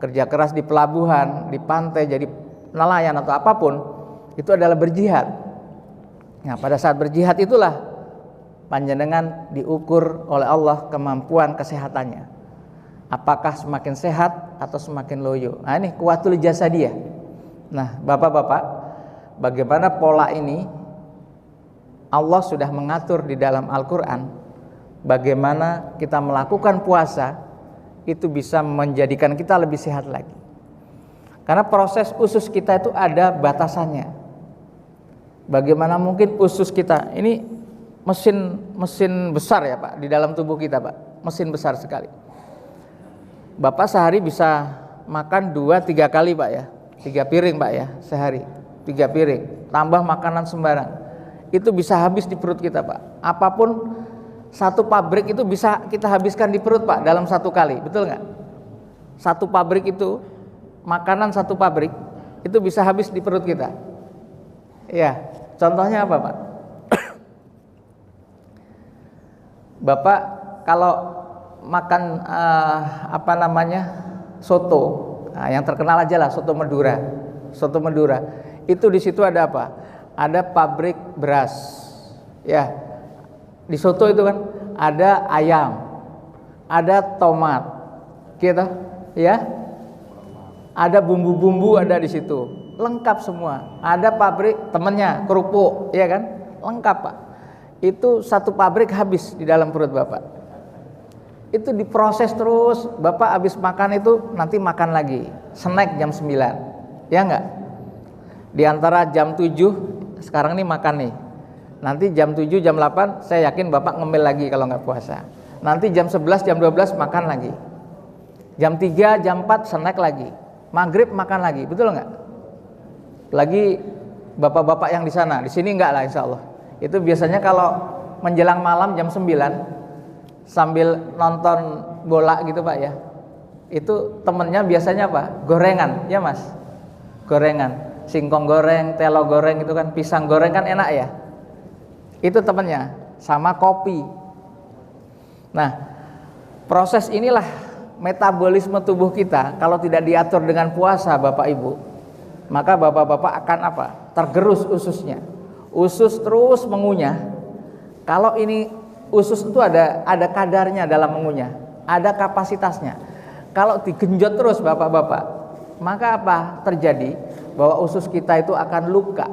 kerja keras di pelabuhan, di pantai, jadi nelayan atau apapun, itu adalah berjihad. Nah, pada saat berjihad itulah panjenengan diukur oleh Allah kemampuan kesehatannya. Apakah semakin sehat atau semakin loyo? Nah, ini kuwatul jasadiyah. Nah, Bapak-bapak, bagaimana pola ini Allah sudah mengatur di dalam Al-Qur'an. Bagaimana kita melakukan puasa itu bisa menjadikan kita lebih sehat lagi. Karena proses usus kita itu ada batasannya. Bagaimana mungkin usus kita ini mesin besar ya Pak di dalam tubuh kita, Pak. Mesin besar sekali. Bapak sehari bisa makan 2-3 kali, Pak ya. 3 piring, Pak ya, sehari. 3 piring, tambah makanan sembarang. Itu bisa habis di perut kita, Pak. Apapun satu pabrik itu bisa kita habiskan di perut, Pak, dalam 1 kali. Betul nggak? Satu pabrik itu, makanan satu pabrik itu bisa habis di perut kita. Ya, contohnya apa, Pak? Bapak kalau makan soto, nah, yang terkenal aja lah soto Madura. Itu di situ ada apa? Ada pabrik beras, ya. Di soto itu kan ada ayam, ada tomat, gitu, ya. Ada bumbu-bumbu ada di situ, lengkap semua. Ada pabrik temennya kerupuk, ya kan, lengkap Pak. Itu satu pabrik habis di dalam perut Bapak. Itu diproses terus, Bapak habis makan itu nanti makan lagi, snack jam 9, ya enggak? Di antara jam 7, sekarang nih makan nih. Nanti jam 7, jam 8 saya yakin Bapak ngemil lagi kalau nggak puasa. Nanti jam 11, jam 12 makan lagi. Jam 3, jam 4 snack lagi. Maghrib makan lagi, betul nggak? Lagi bapak-bapak yang di sana, di sini enggak lah insya Allah. Itu biasanya kalau menjelang malam jam 9 sambil nonton bola gitu Pak ya. Itu temennya biasanya apa? Gorengan, ya Mas? Gorengan, singkong goreng, telo goreng itu kan, pisang goreng kan enak ya. Itu temennya, sama kopi. Nah, proses inilah metabolisme tubuh kita kalau tidak diatur dengan puasa Bapak Ibu, maka bapak-bapak akan apa? Tergerus ususnya. Usus terus mengunyah. Kalau ini usus itu ada kadarnya dalam mengunyah, ada kapasitasnya. Kalau digenjot terus bapak-bapak, maka apa terjadi? Bahwa usus kita itu akan luka.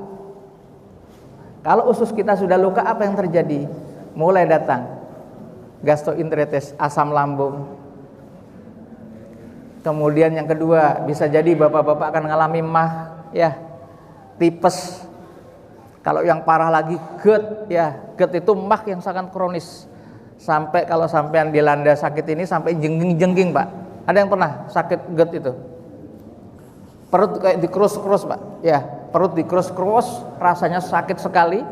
Kalau usus kita sudah luka, apa yang terjadi? Mulai datang gastroenteritis, asam lambung. Kemudian yang kedua, bisa jadi bapak-bapak akan mengalami mah, ya, tipes. Kalau yang parah lagi GERD, ya, GERD itu mah yang sangat kronis. Sampai kalau sampean dilanda sakit ini sampai jengking-jengking, Pak. Ada yang pernah sakit GERD itu? Perut kayak dikerus-kerus, Pak. Ya, perut dikerus-kerus, rasanya sakit sekali.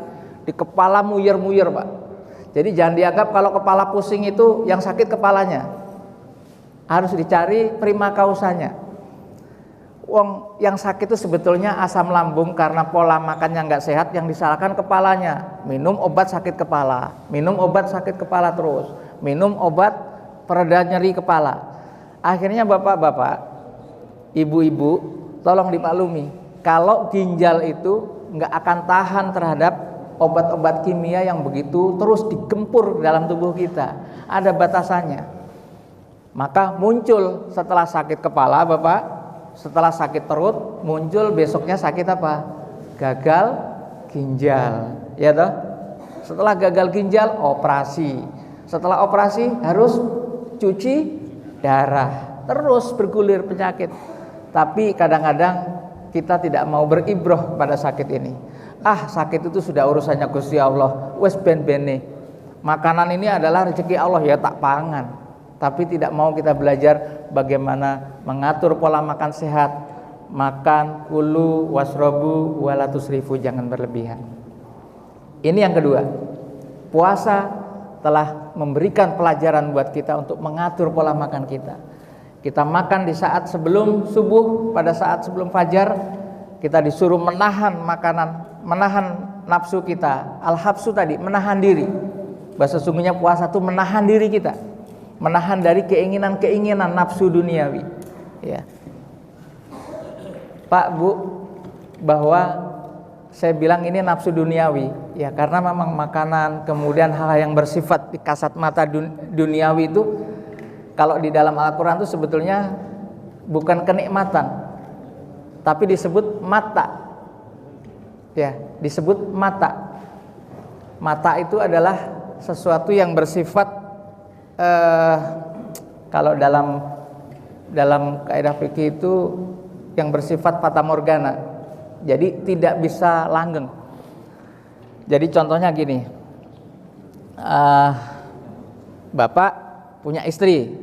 Di kepala muyer-muyer, Pak. Jadi jangan dianggap kalau kepala pusing itu yang sakit kepalanya. Harus dicari prima causanya. Wong yang sakit itu sebetulnya asam lambung karena pola makannya nggak sehat, yang disalahkan kepalanya. Minum obat sakit kepala, minum obat sakit kepala terus, minum obat pereda nyeri kepala. Akhirnya bapak-bapak, ibu-ibu, tolong dimaklumi, kalau ginjal itu nggak akan tahan terhadap obat-obat kimia yang begitu terus digempur dalam tubuh kita. Ada batasannya. Maka muncul setelah sakit kepala, Bapak, setelah sakit perut, muncul besoknya sakit apa? Gagal ginjal, ya toh? Setelah gagal ginjal, operasi. Setelah operasi harus cuci darah, terus bergulir penyakit. Tapi kadang-kadang kita tidak mau beribroh pada sakit ini. Sakit itu sudah urusannya Gusti Allah, wes ben-bene. Makanan ini adalah rezeki Allah, ya tak pangan. Tapi tidak mau kita belajar bagaimana mengatur pola makan sehat. Makan, kulu, wasrobu, walatusrifu, jangan berlebihan. Ini yang kedua. Puasa telah memberikan pelajaran buat kita untuk mengatur pola makan kita. Kita makan di saat sebelum subuh, pada saat sebelum fajar. Kita disuruh menahan makanan, menahan nafsu kita. Al-habsu tadi, menahan diri. Bahasa sungguhnya puasa itu menahan diri kita. Menahan dari keinginan-keinginan nafsu duniawi, ya. Pak, Bu, bahwa saya bilang ini nafsu duniawi, ya, karena memang makanan, kemudian hal yang bersifat di kasat mata duniawi itu, kalau di dalam Al-Quran itu sebetulnya bukan kenikmatan, tapi disebut mata, ya, disebut mata. Mata itu adalah sesuatu yang bersifat kalau dalam kaidah fikih itu yang bersifat fata morgana, jadi tidak bisa langgeng. Jadi contohnya gini, Bapak punya istri,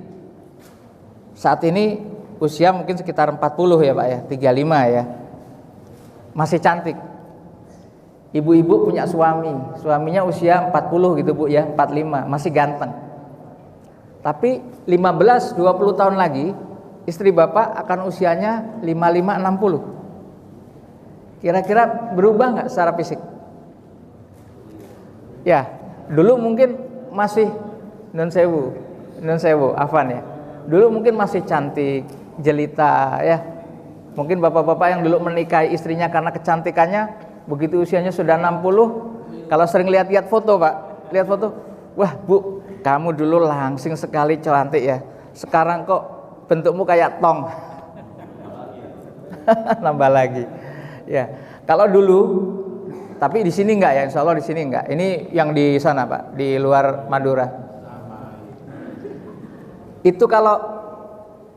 saat ini usia mungkin sekitar 40 ya Pak ya, 35 ya, masih cantik. Ibu-ibu punya suami, suaminya usia 40 gitu Bu ya, 45, masih ganteng. Tapi 15-20 tahun lagi istri Bapak akan usianya 55-60. Kira-kira berubah nggak secara fisik? Ya, dulu mungkin masih nun sewu, Afan ya. Dulu mungkin masih cantik, jelita ya. Mungkin bapak-bapak yang dulu menikahi istrinya karena kecantikannya, begitu usianya sudah 60, kalau sering lihat-lihat foto Pak, lihat foto, wah Bu, kamu dulu langsing sekali, cantik ya. Sekarang kok bentukmu kayak tong. Nambah lagi. Ya, kalau dulu, tapi di sini enggak ya, insya Allah di sini enggak. Ini yang di sana Pak, di luar Madura. Itu kalau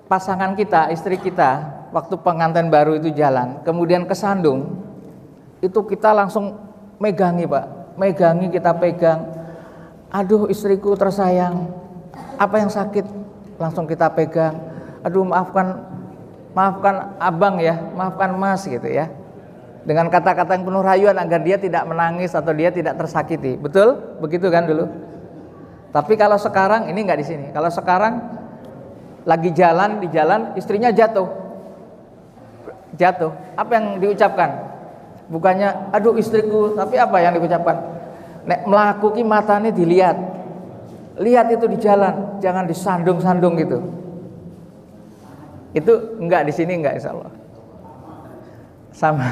pasangan kita, istri kita, waktu pengantin baru itu jalan, kemudian kesandung, itu kita langsung megangi Pak, megangi, kita pegang. Aduh istriku tersayang, apa yang sakit? Langsung kita pegang. Aduh maafkan abang ya, maafkan mas gitu ya. Dengan kata-kata yang penuh rayuan agar dia tidak menangis atau dia tidak tersakiti. Betul? Begitu kan dulu? Tapi kalau sekarang ini nggak di sini. Kalau sekarang lagi di jalan istrinya jatuh. Apa yang diucapkan? Bukannya aduh istriku, tapi apa yang diucapkan? Nek melaku ki matanya dilihat. Lihat itu di jalan, jangan disandung-sandung gitu. Itu enggak, di sini enggak insyaallah. Sama.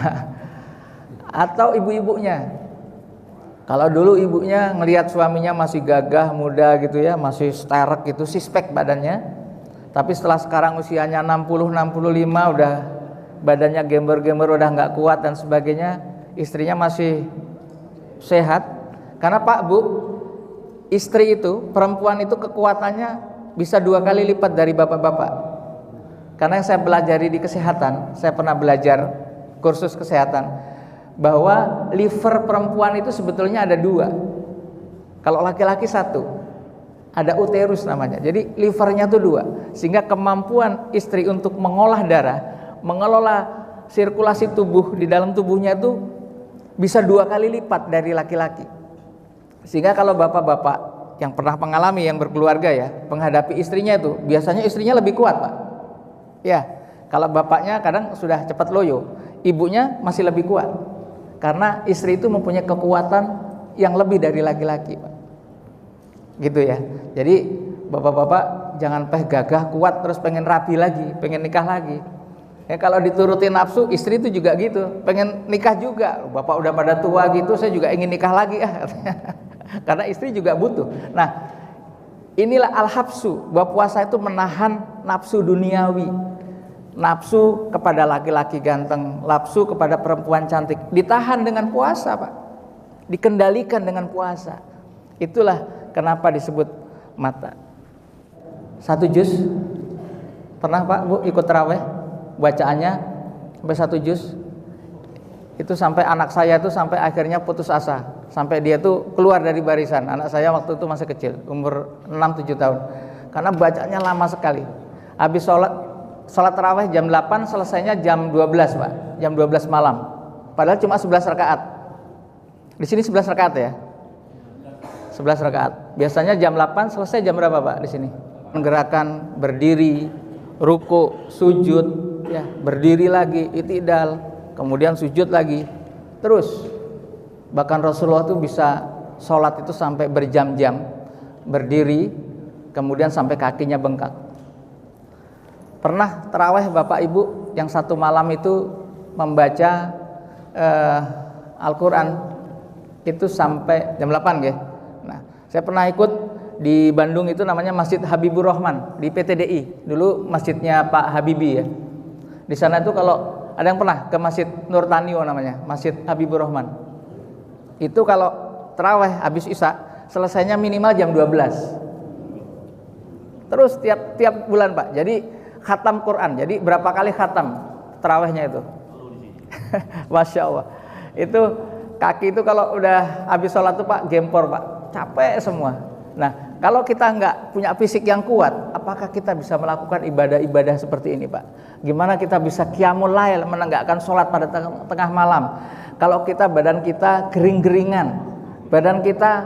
Atau ibu-ibunya. Kalau dulu ibunya ngelihat suaminya masih gagah, muda gitu ya, masih sterek gitu, sispek badannya. Tapi setelah sekarang usianya 60, 65 udah badannya gember-gember, udah enggak kuat dan sebagainya, istrinya masih sehat. Karena Pak Bu, istri itu, perempuan itu kekuatannya bisa 2 kali lipat dari bapak-bapak. Karena yang saya pelajari di kesehatan, saya pernah belajar kursus kesehatan, bahwa liver perempuan itu sebetulnya ada 2. Kalau laki-laki 1, ada uterus namanya. Jadi livernya tuh 2, sehingga kemampuan istri untuk mengolah darah, mengelola sirkulasi tubuh di dalam tubuhnya itu bisa 2 kali lipat dari laki-laki. Sehingga kalau bapak-bapak yang pernah mengalami, yang berkeluarga ya, menghadapi istrinya itu, biasanya istrinya lebih kuat Pak. Ya, kalau bapaknya kadang sudah cepat loyo, ibunya masih lebih kuat. Karena istri itu mempunyai kekuatan yang lebih dari laki-laki Pak. Gitu ya. Jadi bapak-bapak jangan gagah kuat terus pengen rabi lagi, pengen nikah lagi. Ya, kalau diturutin nafsu, istri itu juga gitu, pengen nikah juga. Bapak udah pada tua gitu, saya juga ingin nikah lagi karena istri juga butuh. Nah, inilah al-habsu, bahwa puasa itu menahan nafsu duniawi, nafsu kepada laki-laki ganteng, nafsu kepada perempuan cantik, ditahan dengan puasa Pak, dikendalikan dengan puasa. Itulah kenapa disebut mata. 1 juz pernah Pak Bu ikut tarawih, bacaannya sampai 1 juz. Itu sampai anak saya itu sampai akhirnya putus asa, sampai dia tuh keluar dari barisan. Anak saya waktu itu masih kecil, umur 6-7 tahun, karena bacanya lama sekali. Habis sholat tarawih jam 8, selesainya jam 12 Pak, jam 12 malam, padahal cuma 11 rakaat. Di sini 11 rakaat ya, 11 rakaat. Biasanya jam 8, selesai jam berapa Pak di sini? Gerakan berdiri, ruku, sujud ya, berdiri lagi, i'tidal, kemudian sujud lagi, terus. Bahkan Rasulullah tuh bisa sholat itu sampai berjam-jam, berdiri, kemudian sampai kakinya bengkak. Pernah tarawih Bapak Ibu yang 1 malam itu membaca Al-Quran itu sampai jam 8 ya. Nah, saya pernah ikut di Bandung, itu namanya Masjid Habibur Rahman di PTDI, dulu masjidnya Pak Habibie ya. Di sana itu kalau ada yang pernah ke Masjid Nur Tanio namanya, Masjid Habibur Rahman. Itu kalau tarawih habis Isya selesainya minimal jam 12. Terus tiap bulan Pak. Jadi khatam Quran. Jadi berapa kali khatam tarawihnya itu? Masya Allah. Itu kaki itu kalau udah habis sholat tuh Pak gempor Pak, capek semua. Nah, kalau kita nggak punya fisik yang kuat, apakah kita bisa melakukan ibadah-ibadah seperti ini Pak? Gimana kita bisa qiyamul lail, menegakkan sholat pada tengah malam, kalau kita badan kita gering-geringan, badan kita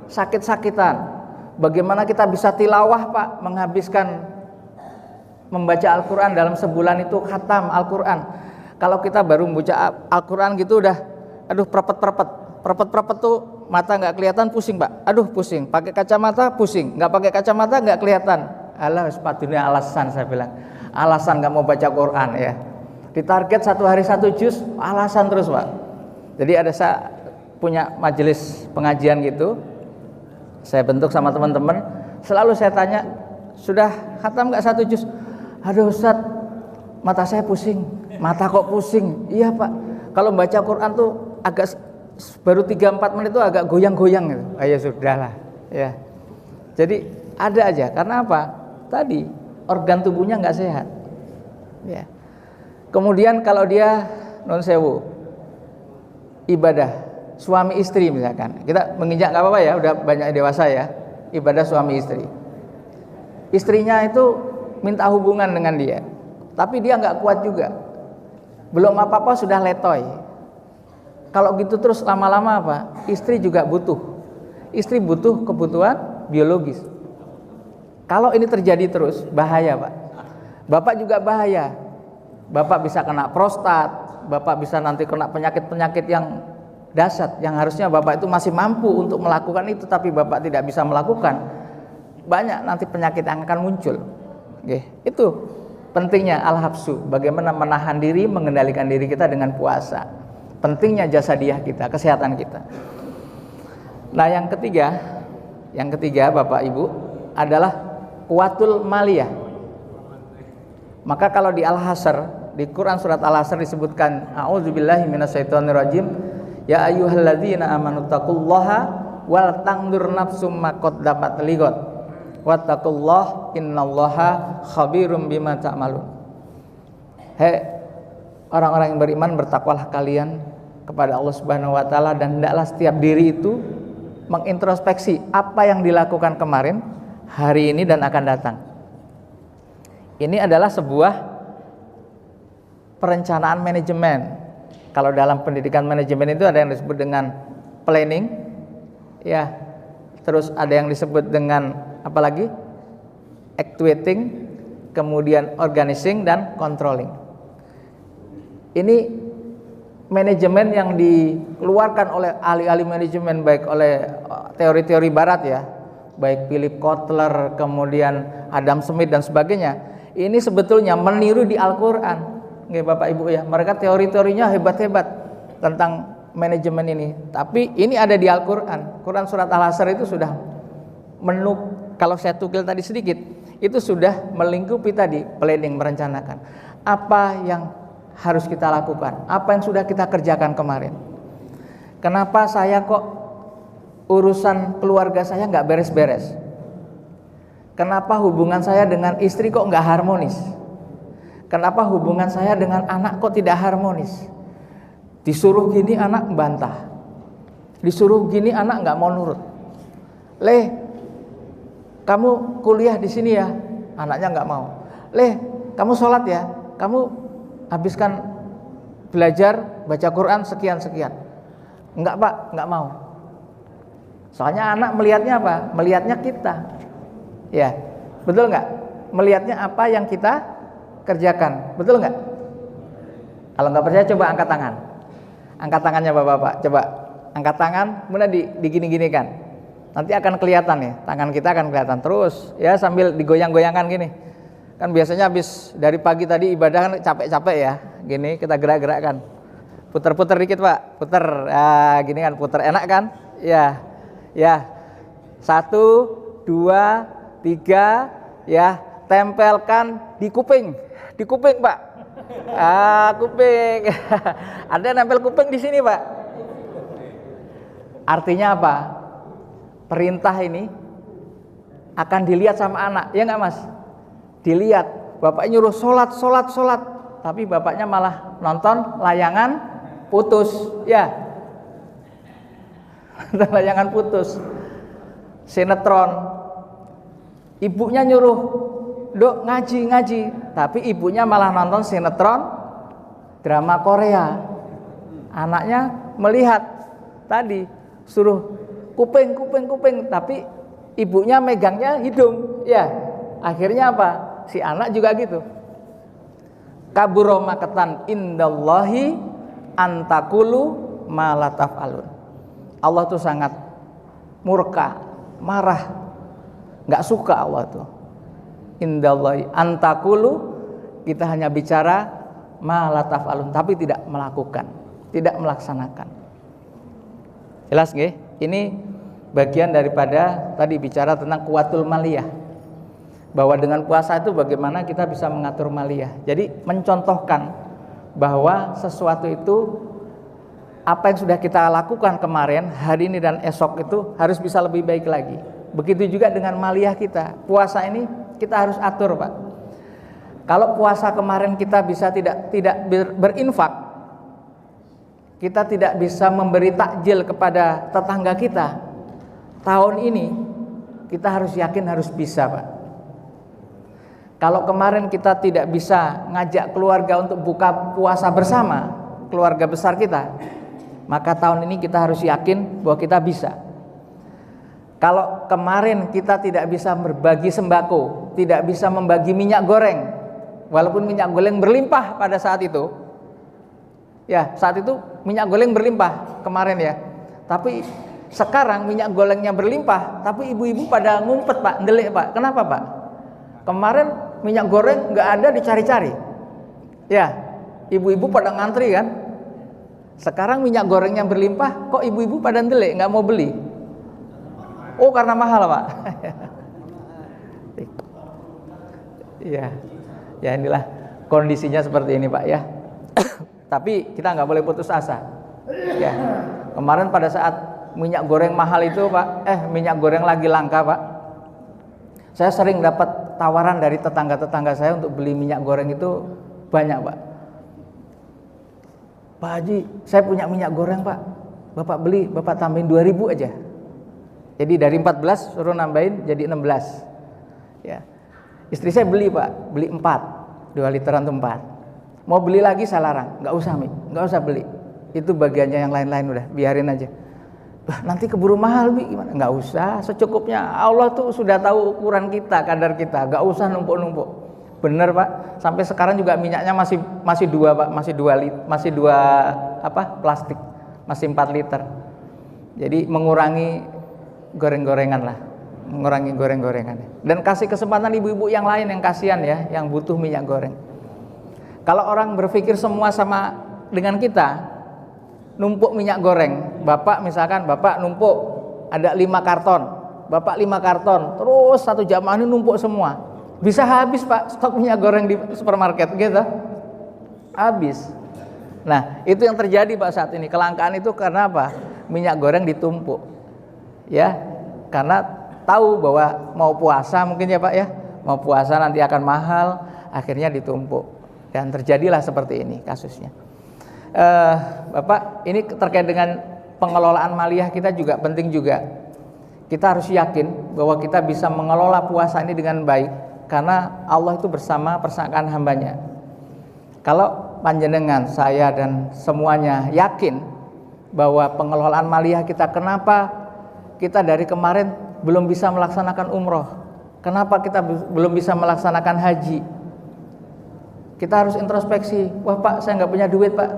sakit-sakitan? Bagaimana kita bisa tilawah Pak, menghabiskan membaca Al-Quran dalam sebulan itu khatam Al-Quran? Kalau kita baru membaca Al-Quran gitu udah aduh perpet tuh mata nggak kelihatan, pusing Pak, aduh pusing, pakai kacamata pusing, nggak pakai kacamata nggak kelihatan. Alah sepatunya alasan, saya bilang alasan nggak mau baca Quran ya. Ditarget 1 hari 1 juz, alasan terus Pak. Jadi ada saya punya majelis pengajian gitu, saya bentuk sama teman-teman, selalu saya tanya, sudah khatam nggak 1 juz? Aduh Ustaz, mata saya pusing. Mata kok pusing? Iya Pak, kalau baca Quran tuh agak baru 3-4 menit itu agak goyang-goyang gitu. Ya sudahlah ya. Jadi ada aja, karena apa? Tadi organ tubuhnya nggak sehat ya. Kemudian kalau dia non sewu ibadah suami istri misalkan. Kita menginjak nggak apa-apa ya, udah banyak dewasa ya. Ibadah suami istri. Istrinya itu minta hubungan dengan dia, tapi dia nggak kuat juga. Belum apa-apa sudah letoy. Kalau gitu terus lama-lama apa? Istri juga butuh. Istri butuh kebutuhan biologis. Kalau ini terjadi terus, bahaya Pak. Bapak juga bahaya. Bapak bisa kena prostat, Bapak bisa nanti kena penyakit-penyakit yang dahsyat, yang harusnya Bapak itu masih mampu untuk melakukan itu, tapi Bapak tidak bisa melakukan. Banyak nanti penyakit yang akan muncul. Oke, itu pentingnya al-habsu, bagaimana menahan diri, mengendalikan diri kita dengan puasa. Pentingnya jasadiah kita, kesehatan kita. Nah, yang ketiga Bapak Ibu adalah kuwatul maliyah. Maka kalau di Al-Hasr, di Quran surat Al-Hasr disebutkan a'udzubillahi minasyaitonirrajim, ya ayyuhalladzina amanu taqullaha wal tangdur nafsum ma qaddamat ligot wattaqullah innallaha khabirum bima ta'malun. Hei orang-orang yang beriman, bertakwalah kalian kepada Allah Subhanahu wa taala, dan hendaklah setiap diri itu mengintrospeksi apa yang dilakukan kemarin, hari ini dan akan datang. Ini adalah sebuah perencanaan manajemen. Kalau dalam pendidikan manajemen itu ada yang disebut dengan planning, ya. Terus ada yang disebut dengan apa lagi? Actuating, kemudian organizing dan controlling. Ini manajemen yang dikeluarkan oleh ahli-ahli manajemen, baik oleh teori-teori barat ya, baik Philip Kotler, kemudian Adam Smith dan sebagainya. Ini sebetulnya meniru di Al-Qur'an. Nggih Bapak Ibu ya, mereka teori-teorinya hebat-hebat tentang manajemen ini. Tapi ini ada di Al-Qur'an. Quran surat Al-Hasr itu sudah kalau saya tukil tadi sedikit, itu sudah melingkupi tadi planning, merencanakan apa yang harus kita lakukan, apa yang sudah kita kerjakan kemarin. Kenapa saya kok urusan keluarga saya nggak beres-beres? Kenapa hubungan saya dengan istri kok nggak harmonis? Kenapa hubungan saya dengan anak kok tidak harmonis? Disuruh gini anak membantah, disuruh gini anak nggak mau nurut. Kamu kuliah di sini ya, anaknya nggak mau. Kamu sholat ya, kamu habiskan belajar baca Quran sekian. Enggak Pak, enggak mau. Soalnya anak melihatnya apa? Melihatnya kita. Ya, betul enggak? Melihatnya apa yang kita kerjakan, betul enggak? Kalau enggak percaya coba angkat tangan. Angkat tangannya Bapak-bapak, coba angkat tangan, kemudian digini-ginikan. Nanti akan kelihatan nih, tangan kita akan kelihatan terus ya, sambil digoyang-goyangkan gini. Kan biasanya habis dari pagi tadi ibadah kan capek-capek ya, gini kita gerak-gerakkan. Puter-puter dikit Pak, puter, gini kan, puter enak kan? Ya, 1, 2, 3, ya, tempelkan di kuping Pak. Kuping. Ada yang nempel kuping di sini Pak. Artinya apa? Perintah ini akan dilihat sama anak, ya nggak Mas? Dilihat, bapak nyuruh sholat, tapi bapaknya malah nonton layangan putus, ya. Layangan putus, sinetron. Ibunya nyuruh, dok ngaji, tapi ibunya malah nonton sinetron, drama Korea. Anaknya melihat tadi suruh kuping, tapi ibunya megangnya hidung, ya. Akhirnya apa? Si anak juga gitu. Kabura maqtan indallahi antakulu ma la taf'alun. Allah tuh sangat murka, marah, nggak suka Allah tuh. Indallahi antakulu, kita hanya bicara ma la taf'alun, tapi tidak melakukan, tidak melaksanakan. Jelas nggih? Ini bagian daripada tadi bicara tentang kuwatul maliyah, bahwa dengan puasa itu bagaimana kita bisa mengatur maliyah. Jadi mencontohkan bahwa sesuatu itu, apa yang sudah kita lakukan kemarin, hari ini dan esok itu harus bisa lebih baik lagi. Begitu juga dengan maliyah kita. Puasa ini kita harus atur Pak. Kalau puasa kemarin kita bisa tidak berinfak, kita tidak bisa memberi takjil kepada tetangga kita, tahun ini kita harus yakin harus bisa, Pak. Kalau kemarin kita tidak bisa ngajak keluarga untuk buka puasa bersama, keluarga besar kita, maka tahun ini kita harus yakin bahwa kita bisa. Kalau kemarin kita tidak bisa berbagi sembako, tidak bisa membagi minyak goreng, walaupun minyak goreng berlimpah pada saat itu, ya saat itu minyak goreng berlimpah kemarin ya, tapi sekarang minyak gorengnya berlimpah, tapi ibu-ibu pada ngumpet, Pak, ndelik, Pak. Kenapa, Pak? Kemarin minyak goreng nggak ada, dicari-cari, ya ibu-ibu pada ngantri kan. Sekarang minyak gorengnya berlimpah, kok ibu-ibu pada ndelik, nggak mau beli? Oh, karena mahal, Pak. Iya, ya inilah kondisinya seperti ini, Pak ya. Tapi kita nggak boleh putus asa. Ya, kemarin pada saat minyak goreng mahal itu, Pak, minyak goreng lagi langka, Pak. Saya sering dapat tawaran dari tetangga-tetangga saya untuk beli minyak goreng itu banyak, Pak. Pak Haji, saya punya minyak goreng, Pak. Bapak beli, Bapak tambahin 2.000 aja. Jadi dari 14 suruh nambahin jadi 16. Ya. Istri saya beli, Pak, beli 4, 2 literan tuh 4. Mau beli lagi saya larang, nggak usah, Mi, nggak usah beli. Itu bagiannya, yang lain-lain udah biarin aja. Nanti keburu mahal, Mi, gimana? Nggak usah, secukupnya. Allah tuh sudah tahu ukuran kita, kadar kita, nggak usah numpuk-numpuk. Bener, Pak. Sampai sekarang juga minyaknya masih 2, Pak, masih 2 plastik, masih 4 liter. Jadi mengurangi goreng-gorengan lah, mengurangi goreng-gorengan. Dan kasih kesempatan ibu-ibu yang lain yang kasihan ya, yang butuh minyak goreng. Kalau orang berpikir semua sama dengan kita, numpuk minyak goreng, Bapak misalkan, Bapak numpuk ada 5 karton, Bapak 5 karton, terus satu jamaah ini numpuk semua, bisa habis, Pak, stok minyak goreng di supermarket gitu, habis. Nah, itu yang terjadi, Pak, saat ini. Kelangkaan itu karena apa? Minyak goreng ditumpuk. Ya, karena tahu bahwa mau puasa mungkin ya, Pak ya, mau puasa nanti akan mahal, akhirnya ditumpuk, dan terjadilah seperti ini kasusnya. Bapak, ini terkait dengan pengelolaan maliyah kita juga penting juga. Kita harus yakin bahwa kita bisa mengelola puasa ini dengan baik, karena Allah itu bersama persamaan hambanya. Kalau panjenengan, saya dan semuanya yakin bahwa pengelolaan maliyah kita, kenapa kita dari kemarin belum bisa melaksanakan umroh, kenapa kita belum bisa melaksanakan haji, kita harus introspeksi. Wah, Pak, saya nggak punya duit, Pak.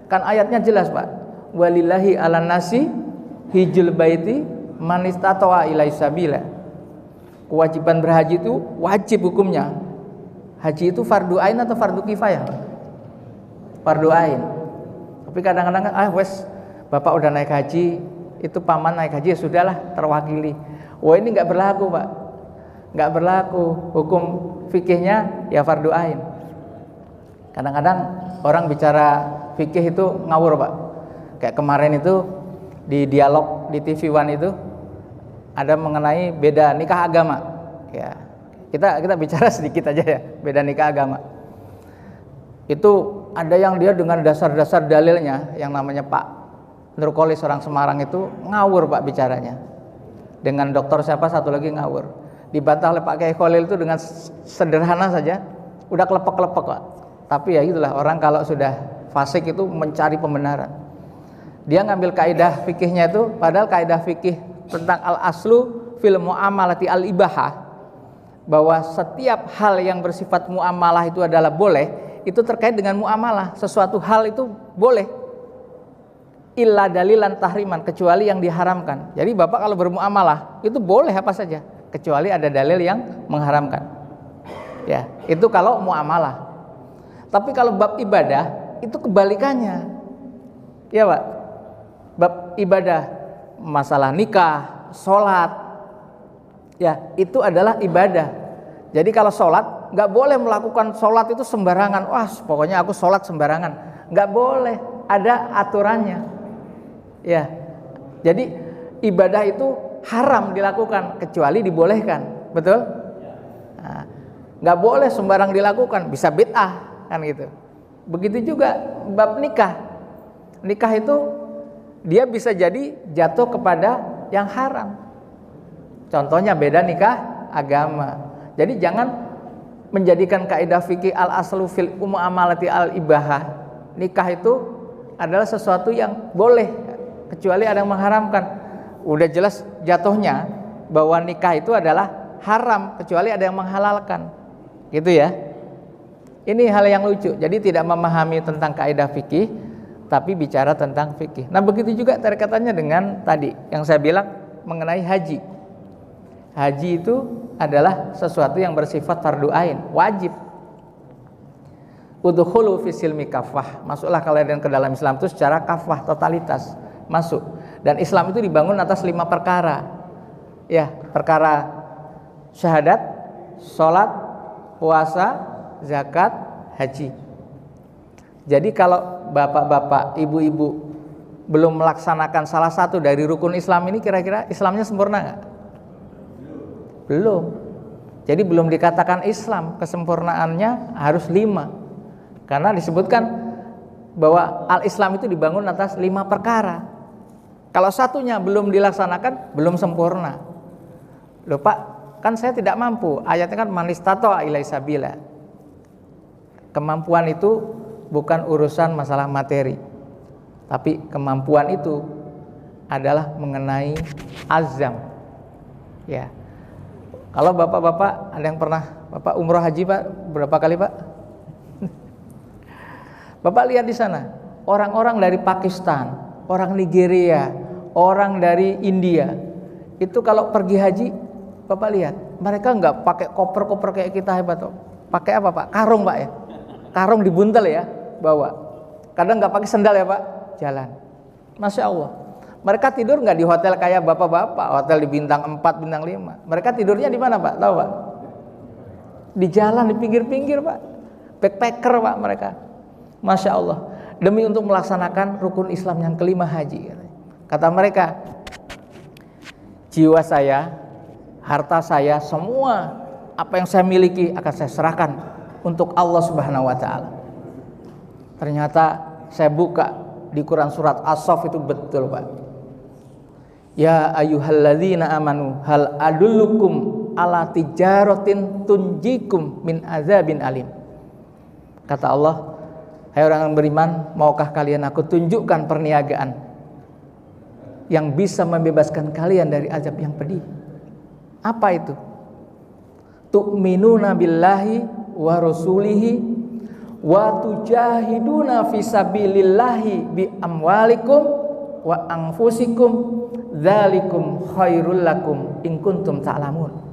Kan ayatnya jelas, Pak, walillahi ala nasi hijjul baiti man istata'a ilaihi sabila. Kewajiban berhaji itu wajib hukumnya. Haji itu fardu ain atau fardu kifayah? Fardu ain. Tapi kadang-kadang Bapak udah naik haji, itu paman naik haji, ya sudahlah, terwakili. Wah, ini nggak berlaku, Pak, nggak berlaku. Hukum fikihnya ya fardu ain. Kadang-kadang orang bicara fikih itu ngawur, Pak. Kayak kemarin itu di dialog di TV One itu ada mengenai beda nikah agama. Ya, kita bicara sedikit aja ya, beda nikah agama. Itu ada yang dia dengan dasar-dasar dalilnya, yang namanya Pak Nurkolis orang Semarang itu ngawur, Pak, bicaranya. Dengan dokter siapa satu lagi ngawur. Dibantah oleh Pak Kiai Khalil itu dengan sederhana saja, udah kelepek-kelepek, Pak. Tapi ya itulah, orang kalau sudah fasik itu mencari pembenaran. Dia ngambil kaidah fikihnya itu, padahal kaidah fikih tentang al-aslu fil muamalati al-ibahah, bahwa setiap hal yang bersifat muamalah itu adalah boleh, itu terkait dengan muamalah. Sesuatu hal itu boleh, illa dalilan tahriman, kecuali yang diharamkan. Jadi Bapak kalau bermuamalah itu boleh apa saja, kecuali ada dalil yang mengharamkan. Ya, itu kalau muamalah. Tapi kalau bab ibadah itu kebalikannya. Ya, Pak. Bab ibadah, masalah nikah, sholat, ya itu adalah ibadah. Jadi kalau sholat, nggak boleh melakukan sholat itu sembarangan. Wah, pokoknya aku sholat sembarangan, nggak boleh, ada aturannya. Ya, jadi ibadah itu haram dilakukan kecuali dibolehkan, betul? Nah, nggak boleh sembarang dilakukan, bisa bid'ah kan gitu. Begitu juga bab nikah. nikah itu dia bisa jadi jatuh kepada yang haram. Contohnya beda nikah agama. Jadi jangan menjadikan kaidah fikih al-aslu fil muamalati al-ibahah. Nikah itu adalah sesuatu yang boleh kecuali ada yang mengharamkan. Udah jelas jatuhnya bahwa nikah itu adalah haram kecuali ada yang menghalalkan. Gitu ya. Ini hal yang lucu. Jadi tidak memahami tentang kaidah fikih, tapi bicara tentang fikih. Nah, begitu juga terkaitannya dengan tadi yang saya bilang mengenai haji. Haji itu adalah sesuatu yang bersifat fardu ain, wajib. Udkhulu fi silmi kafah. Masuklah kalian ke dalam Islam itu secara kafah, totalitas. Masuk. Dan Islam itu dibangun atas 5 perkara. Ya, perkara syahadat, sholat, puasa, zakat, haji. Jadi kalau bapak-bapak, ibu-ibu belum melaksanakan salah satu dari rukun Islam ini, kira-kira Islamnya sempurna nggak? Belum. Jadi belum dikatakan Islam. Kesempurnaannya harus 5. Karena disebutkan bahwa al-Islam itu dibangun atas 5 perkara. Kalau satunya belum dilaksanakan, belum sempurna. Loh Pak, kan saya tidak mampu. Ayatnya kan man istata'a ilaihi sabila. Kemampuan itu bukan urusan masalah materi, tapi kemampuan itu adalah mengenai azam. Ya, kalau bapak-bapak ada yang pernah bapak umroh haji Pak berapa kali Pak? Bapak lihat di sana orang-orang dari Pakistan, orang Nigeria, orang dari India itu kalau pergi haji, bapak lihat mereka nggak pakai koper-koper kayak kita hebat tuh. Pakai apa Pak? Karung Pak ya. Karung dibuntel ya, bawa. Kadang nggak pakai sendal ya Pak, jalan. Masya Allah. Mereka tidur nggak di hotel kayak bapak-bapak, hotel di bintang 4, bintang 5. Mereka tidurnya di mana Pak? Tahu Pak? Di jalan, di pinggir-pinggir Pak. Backpacker Pak mereka. Masya Allah. Demi untuk melaksanakan rukun Islam yang kelima, haji. Kata mereka, jiwa saya, harta saya, semua apa yang saya miliki akan saya serahkan untuk Allah Subhanahu wa taala. Ternyata saya buka di Quran surat As-Saff itu betul Pak. Ya ayyuhalladzina amanu hal adullukum ala tijaratin tunjikum min azabin alim. Kata Allah, hai orang yang beriman, maukah kalian aku tunjukkan perniagaan yang bisa membebaskan kalian dari azab yang pedih? Apa itu? Tu'minuna billahi wa rasulihi wa tujahiduna fisabilillahi bi amwalikum wa anfusikum dzalikum khairul lakum in kuntum ta'lamun.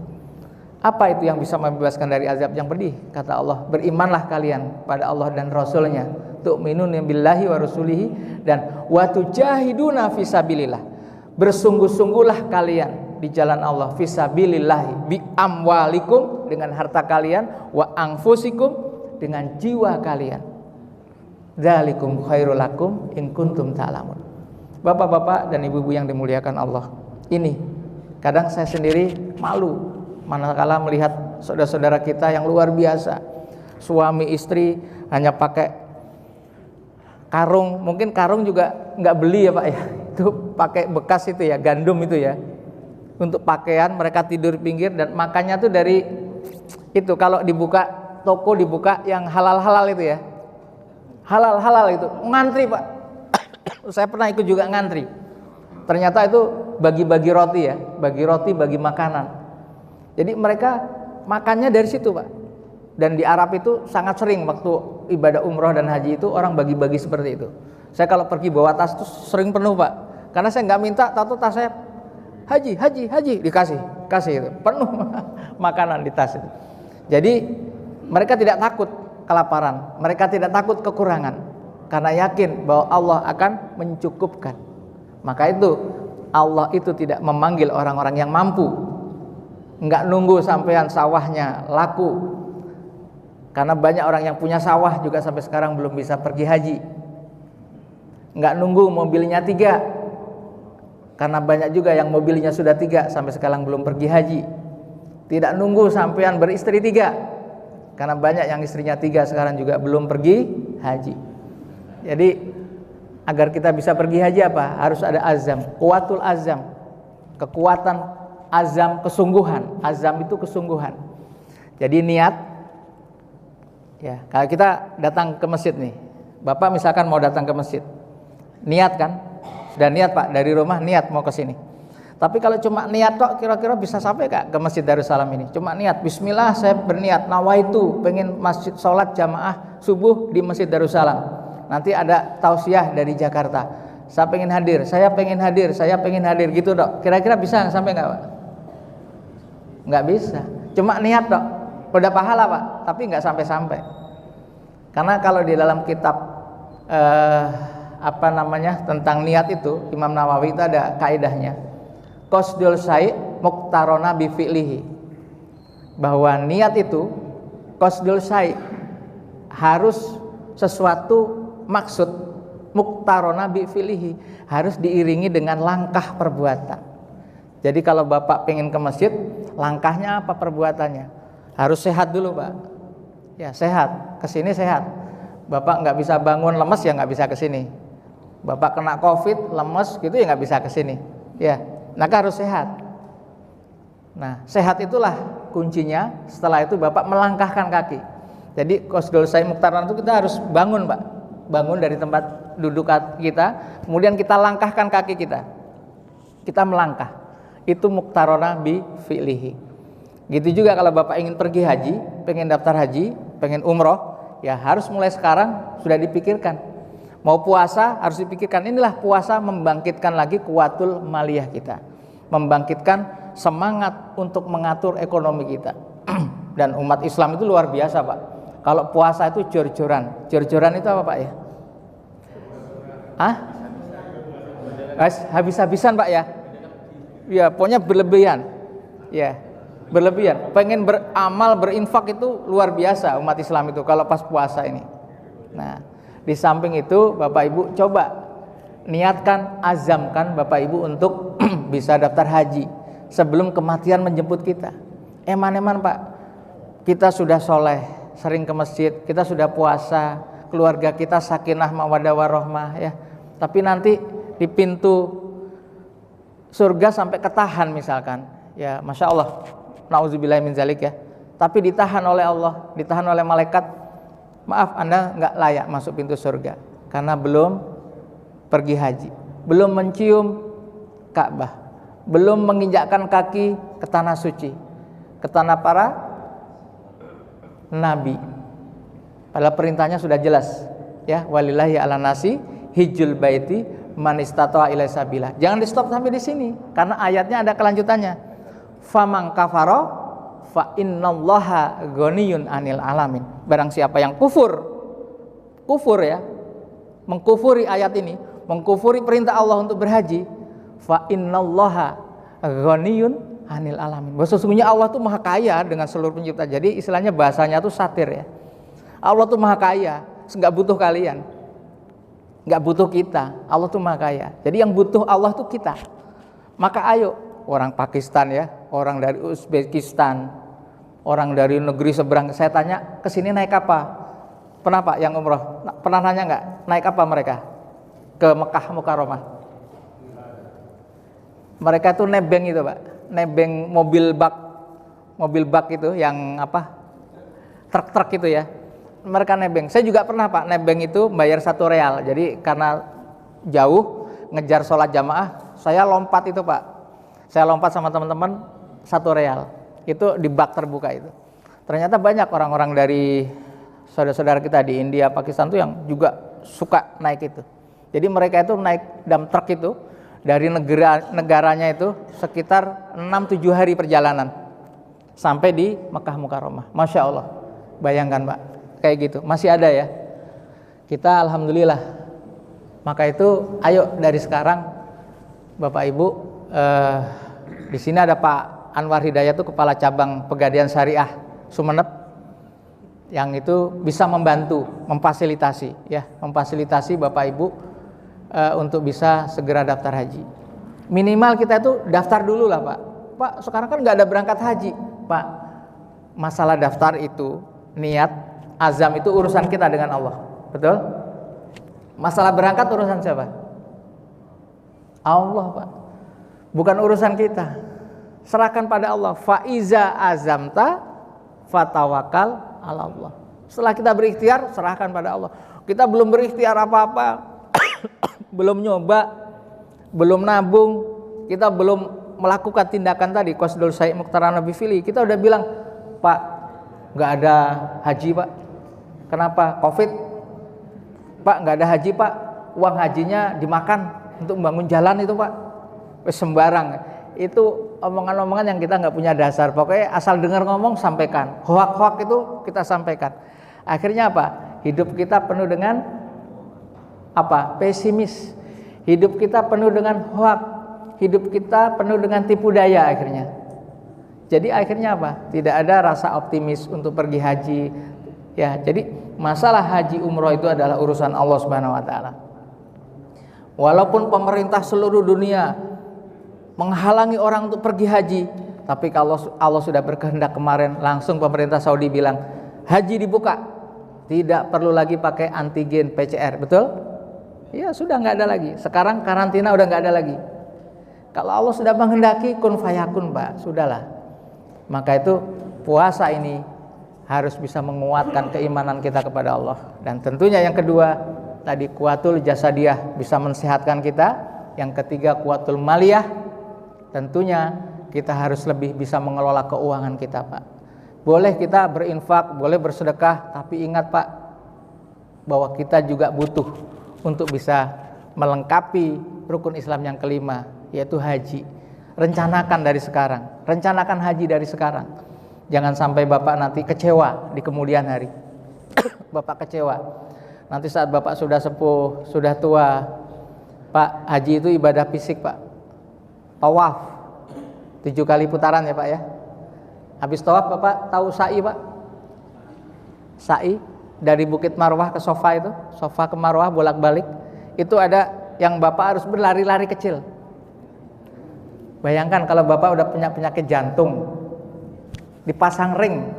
Apa itu yang bisa membebaskan dari azab yang pedih? Kata Allah, berimanlah kalian pada Allah dan Rasulnya. Tu'minuna billahi wa rasulihi dan wa tujahiduna fisabilillah. Bersungguh-sungguhlah kalian di jalan Allah fisabilillahi bi amwalikum dengan harta kalian wa anfusikum dengan jiwa kalian. Dzalikum khairul lakum in kuntum ta'lamun. Bapak-bapak dan ibu-ibu yang dimuliakan Allah, ini kadang saya sendiri malu manakala melihat saudara-saudara kita yang luar biasa, suami istri hanya pakai karung, mungkin karung juga nggak beli ya Pak ya, itu pakai bekas itu ya, gandum itu ya, untuk pakaian. Mereka tidur pinggir dan makannya tuh dari itu, kalau dibuka toko, dibuka yang halal-halal itu ya, halal-halal itu ngantri Pak. Saya pernah ikut juga ngantri. Ternyata itu bagi-bagi roti ya, bagi roti, bagi makanan. Jadi mereka makannya dari situ Pak. Dan di Arab itu sangat sering waktu ibadah umroh dan haji itu orang bagi-bagi seperti itu. Saya kalau pergi bawa tas itu sering penuh Pak. Karena saya nggak minta, tahu tas saya haji kasih itu penuh makanan di tas itu. Jadi mereka tidak takut kelaparan, mereka tidak takut kekurangan, karena yakin bahwa Allah akan mencukupkan. Maka itu Allah itu tidak memanggil orang-orang yang mampu, nggak nunggu sampean sawahnya laku. Karena banyak orang yang punya sawah juga sampai sekarang belum bisa pergi haji. Nggak nunggu mobilnya 3, karena banyak juga yang mobilnya sudah 3 sampai sekarang belum pergi haji. Tidak nunggu sampean beristri 3, karena banyak yang istrinya 3 sekarang juga belum pergi haji. Jadi Agar kita bisa pergi haji apa? Harus ada azam, kuatul azam, kekuatan azam, kesungguhan. Azam itu kesungguhan. Jadi niat, ya. Kalau kita datang ke masjid nih, Bapak misalkan mau datang ke masjid, niat kan? Sudah niat Pak, dari rumah niat mau ke sini. Tapi kalau cuma niat kok, kira-kira bisa sampai gak ke Masjid Darussalam ini? Cuma niat, bismillah saya berniat, nawaitu, pengen masjid sholat jamaah subuh di Masjid Darussalam. Nanti ada tausiah dari Jakarta, saya pengen hadir, saya pengen hadir, saya pengen hadir, gitu dok. Kira-kira bisa sampai gak Pak? Nggak bisa, cuma niat dok. Udah pahala Pak, tapi nggak sampai-sampai. Karena kalau di dalam kitab tentang niat itu, Imam Nawawi itu ada kaidahnya, qasdul syai' muqtarona bi fi'lihi, bahwa niat itu qasdul syai' harus sesuatu maksud, muqtarona bi fi'lihi harus diiringi dengan langkah perbuatan. Jadi kalau Bapak pengen ke masjid, langkahnya apa, perbuatannya? Harus sehat dulu Pak. Ya sehat, kesini sehat. Bapak nggak bisa bangun lemes ya nggak bisa kesini. Bapak kena COVID lemes gitu ya nggak bisa kesini. Ya, maka harus sehat. Nah sehat itulah kuncinya. Setelah itu Bapak melangkahkan kaki. Jadi qasdul syai' muqtaron itu kita harus bangun Pak. Bangun dari tempat duduk kita, kemudian kita langkahkan kaki kita. Kita melangkah. Itu muqtarona bi fi'lihi. Gitu juga kalau Bapak ingin pergi haji, pengen daftar haji, pengen umroh, ya harus mulai sekarang sudah dipikirkan. Mau puasa harus dipikirkan. Inilah puasa membangkitkan lagi kuwatul maliyah kita, membangkitkan semangat untuk mengatur ekonomi kita. Dan umat Islam itu luar biasa Pak. Kalau puasa itu jor-joran. Jor-joran itu apa Pak ya? Habis-habisan Pak ya? Ya pokoknya berlebihan. Ya, berlebihan. Pengen beramal, berinfak itu luar biasa umat Islam itu kalau pas puasa ini. Nah, di samping itu Bapak Ibu coba niatkan, azamkan Bapak Ibu untuk bisa daftar haji sebelum kematian menjemput kita. Eman-eman Pak, kita sudah soleh, sering ke masjid, kita sudah puasa, keluarga kita sakinah mawaddah warahmah ya. Tapi nanti di pintu surga sampai ketahan misalkan, ya masya Allah, nauzubillah min zalik ya. Tapi ditahan oleh Allah, ditahan oleh malaikat. Maaf, Anda nggak layak masuk pintu surga karena belum pergi haji, belum mencium Ka'bah, belum menginjakkan kaki ke tanah suci, ke tanah para nabi. Padahal perintahnya sudah jelas, ya walillahi ala nasi hijjul baiti man istata'a ilaihi sabila. Jangan di stop sampai di sini karena ayatnya ada kelanjutannya. Faman kafara fa innallaha ghaniyun 'anil alamin. Barang siapa yang kufur ya, mengkufuri ayat ini, mengkufuri perintah Allah untuk berhaji, fa innallaha ghaniyun 'anil alamin. Sesungguhnya Allah tuh maha kaya dengan seluruh pencipta. Jadi istilahnya bahasanya tuh satir ya. Allah tuh maha kaya, enggak butuh kalian. Enggak butuh kita. Allah tuh maha kaya. Jadi yang butuh Allah tuh kita. Maka ayo, orang Pakistan ya, orang dari Uzbekistan, orang dari negeri seberang, saya tanya ke sini naik apa? Pernah Pak yang umroh? Pernah nanya nggak? Naik apa mereka? Ke Mekah Mukarramah. Mereka tuh nebeng itu Pak, nebeng mobil bak itu yang apa? Truk-truk itu ya. Mereka nebeng. Saya juga pernah Pak nebeng itu bayar 1 real. Jadi karena jauh ngejar sholat jamaah, saya lompat itu Pak. Saya lompat sama teman-teman 1 real. Itu di bak terbuka itu. Ternyata banyak orang-orang dari saudara-saudara kita di India, Pakistan tuh yang juga suka naik itu. Jadi mereka itu naik dump truck itu dari negaranya itu sekitar 6-7 hari perjalanan sampai di Mekah Mukarramah. Masya Allah. Bayangkan Pak, kayak gitu. Masih ada ya. Kita alhamdulillah. Maka itu ayo dari sekarang Bapak Ibu, di sini ada Pak Anwar Hidayat itu kepala cabang Pegadaian Syariah Sumeneb, yang itu bisa membantu, memfasilitasi Bapak Ibu untuk bisa segera daftar haji. Minimal kita itu daftar dulu lah Pak. Pak sekarang kan nggak ada berangkat haji Pak. Masalah daftar itu, niat, azam itu urusan kita dengan Allah, betul? Masalah berangkat urusan siapa? Allah, Pak. Bukan urusan kita. Serahkan pada Allah. Faiza azamta fatawakal ala Allah. Setelah kita berikhtiar, serahkan pada Allah. Kita belum berikhtiar apa-apa, belum nyoba, belum nabung, kita belum melakukan tindakan tadi qasdul syai' muqtarana bi fi'li. Kita udah bilang, Pak, nggak ada haji, Pak. Kenapa? Covid. Pak, nggak ada haji, Pak. Uang hajinya dimakan untuk membangun jalan itu, Pak. Sembarang. Itu omongan-omongan yang kita nggak punya dasar. Pokoknya asal dengar ngomong sampaikan. Hoak-hoak itu kita sampaikan. Akhirnya apa? Hidup kita penuh dengan apa? Pesimis. Hidup kita penuh dengan hoak. Hidup kita penuh dengan tipu daya akhirnya. Jadi akhirnya apa? Tidak ada rasa optimis untuk pergi haji. Ya, jadi masalah haji umroh itu adalah urusan Allah Subhanahu wa taala. Walaupun pemerintah seluruh dunia menghalangi orang untuk pergi haji, tapi kalau Allah sudah berkehendak kemarin, langsung pemerintah Saudi bilang haji dibuka, tidak perlu lagi pakai antigen PCR, betul? Ya sudah nggak ada lagi. Sekarang karantina udah nggak ada lagi. Kalau Allah sudah menghendaki kun fayakun, Pak, sudahlah. Maka itu puasa ini harus bisa menguatkan keimanan kita kepada Allah. Dan tentunya yang kedua tadi kuatul jasadiyah, bisa mensehatkan kita. Yang ketiga kuatul maliyah, tentunya kita harus lebih bisa mengelola keuangan kita, Pak. Boleh kita berinfak, boleh bersedekah, tapi ingat, Pak, bahwa kita juga butuh untuk bisa melengkapi rukun Islam yang kelima, yaitu haji. Rencanakan dari sekarang, rencanakan haji dari sekarang. Jangan sampai Bapak nanti kecewa di kemudian hari. Bapak kecewa. Nanti saat Bapak sudah sepuh, sudah tua, Pak, haji itu ibadah fisik, Pak. Tawaf 7 kali putaran ya, Pak ya. Habis tawaf Bapak tahu sa'i, Pak? Sa'i dari Bukit Marwah ke Sofa itu, Sofa ke Marwah bolak-balik. Itu ada yang Bapak harus berlari-lari kecil. Bayangkan kalau Bapak udah punya penyakit jantung, dipasang ring.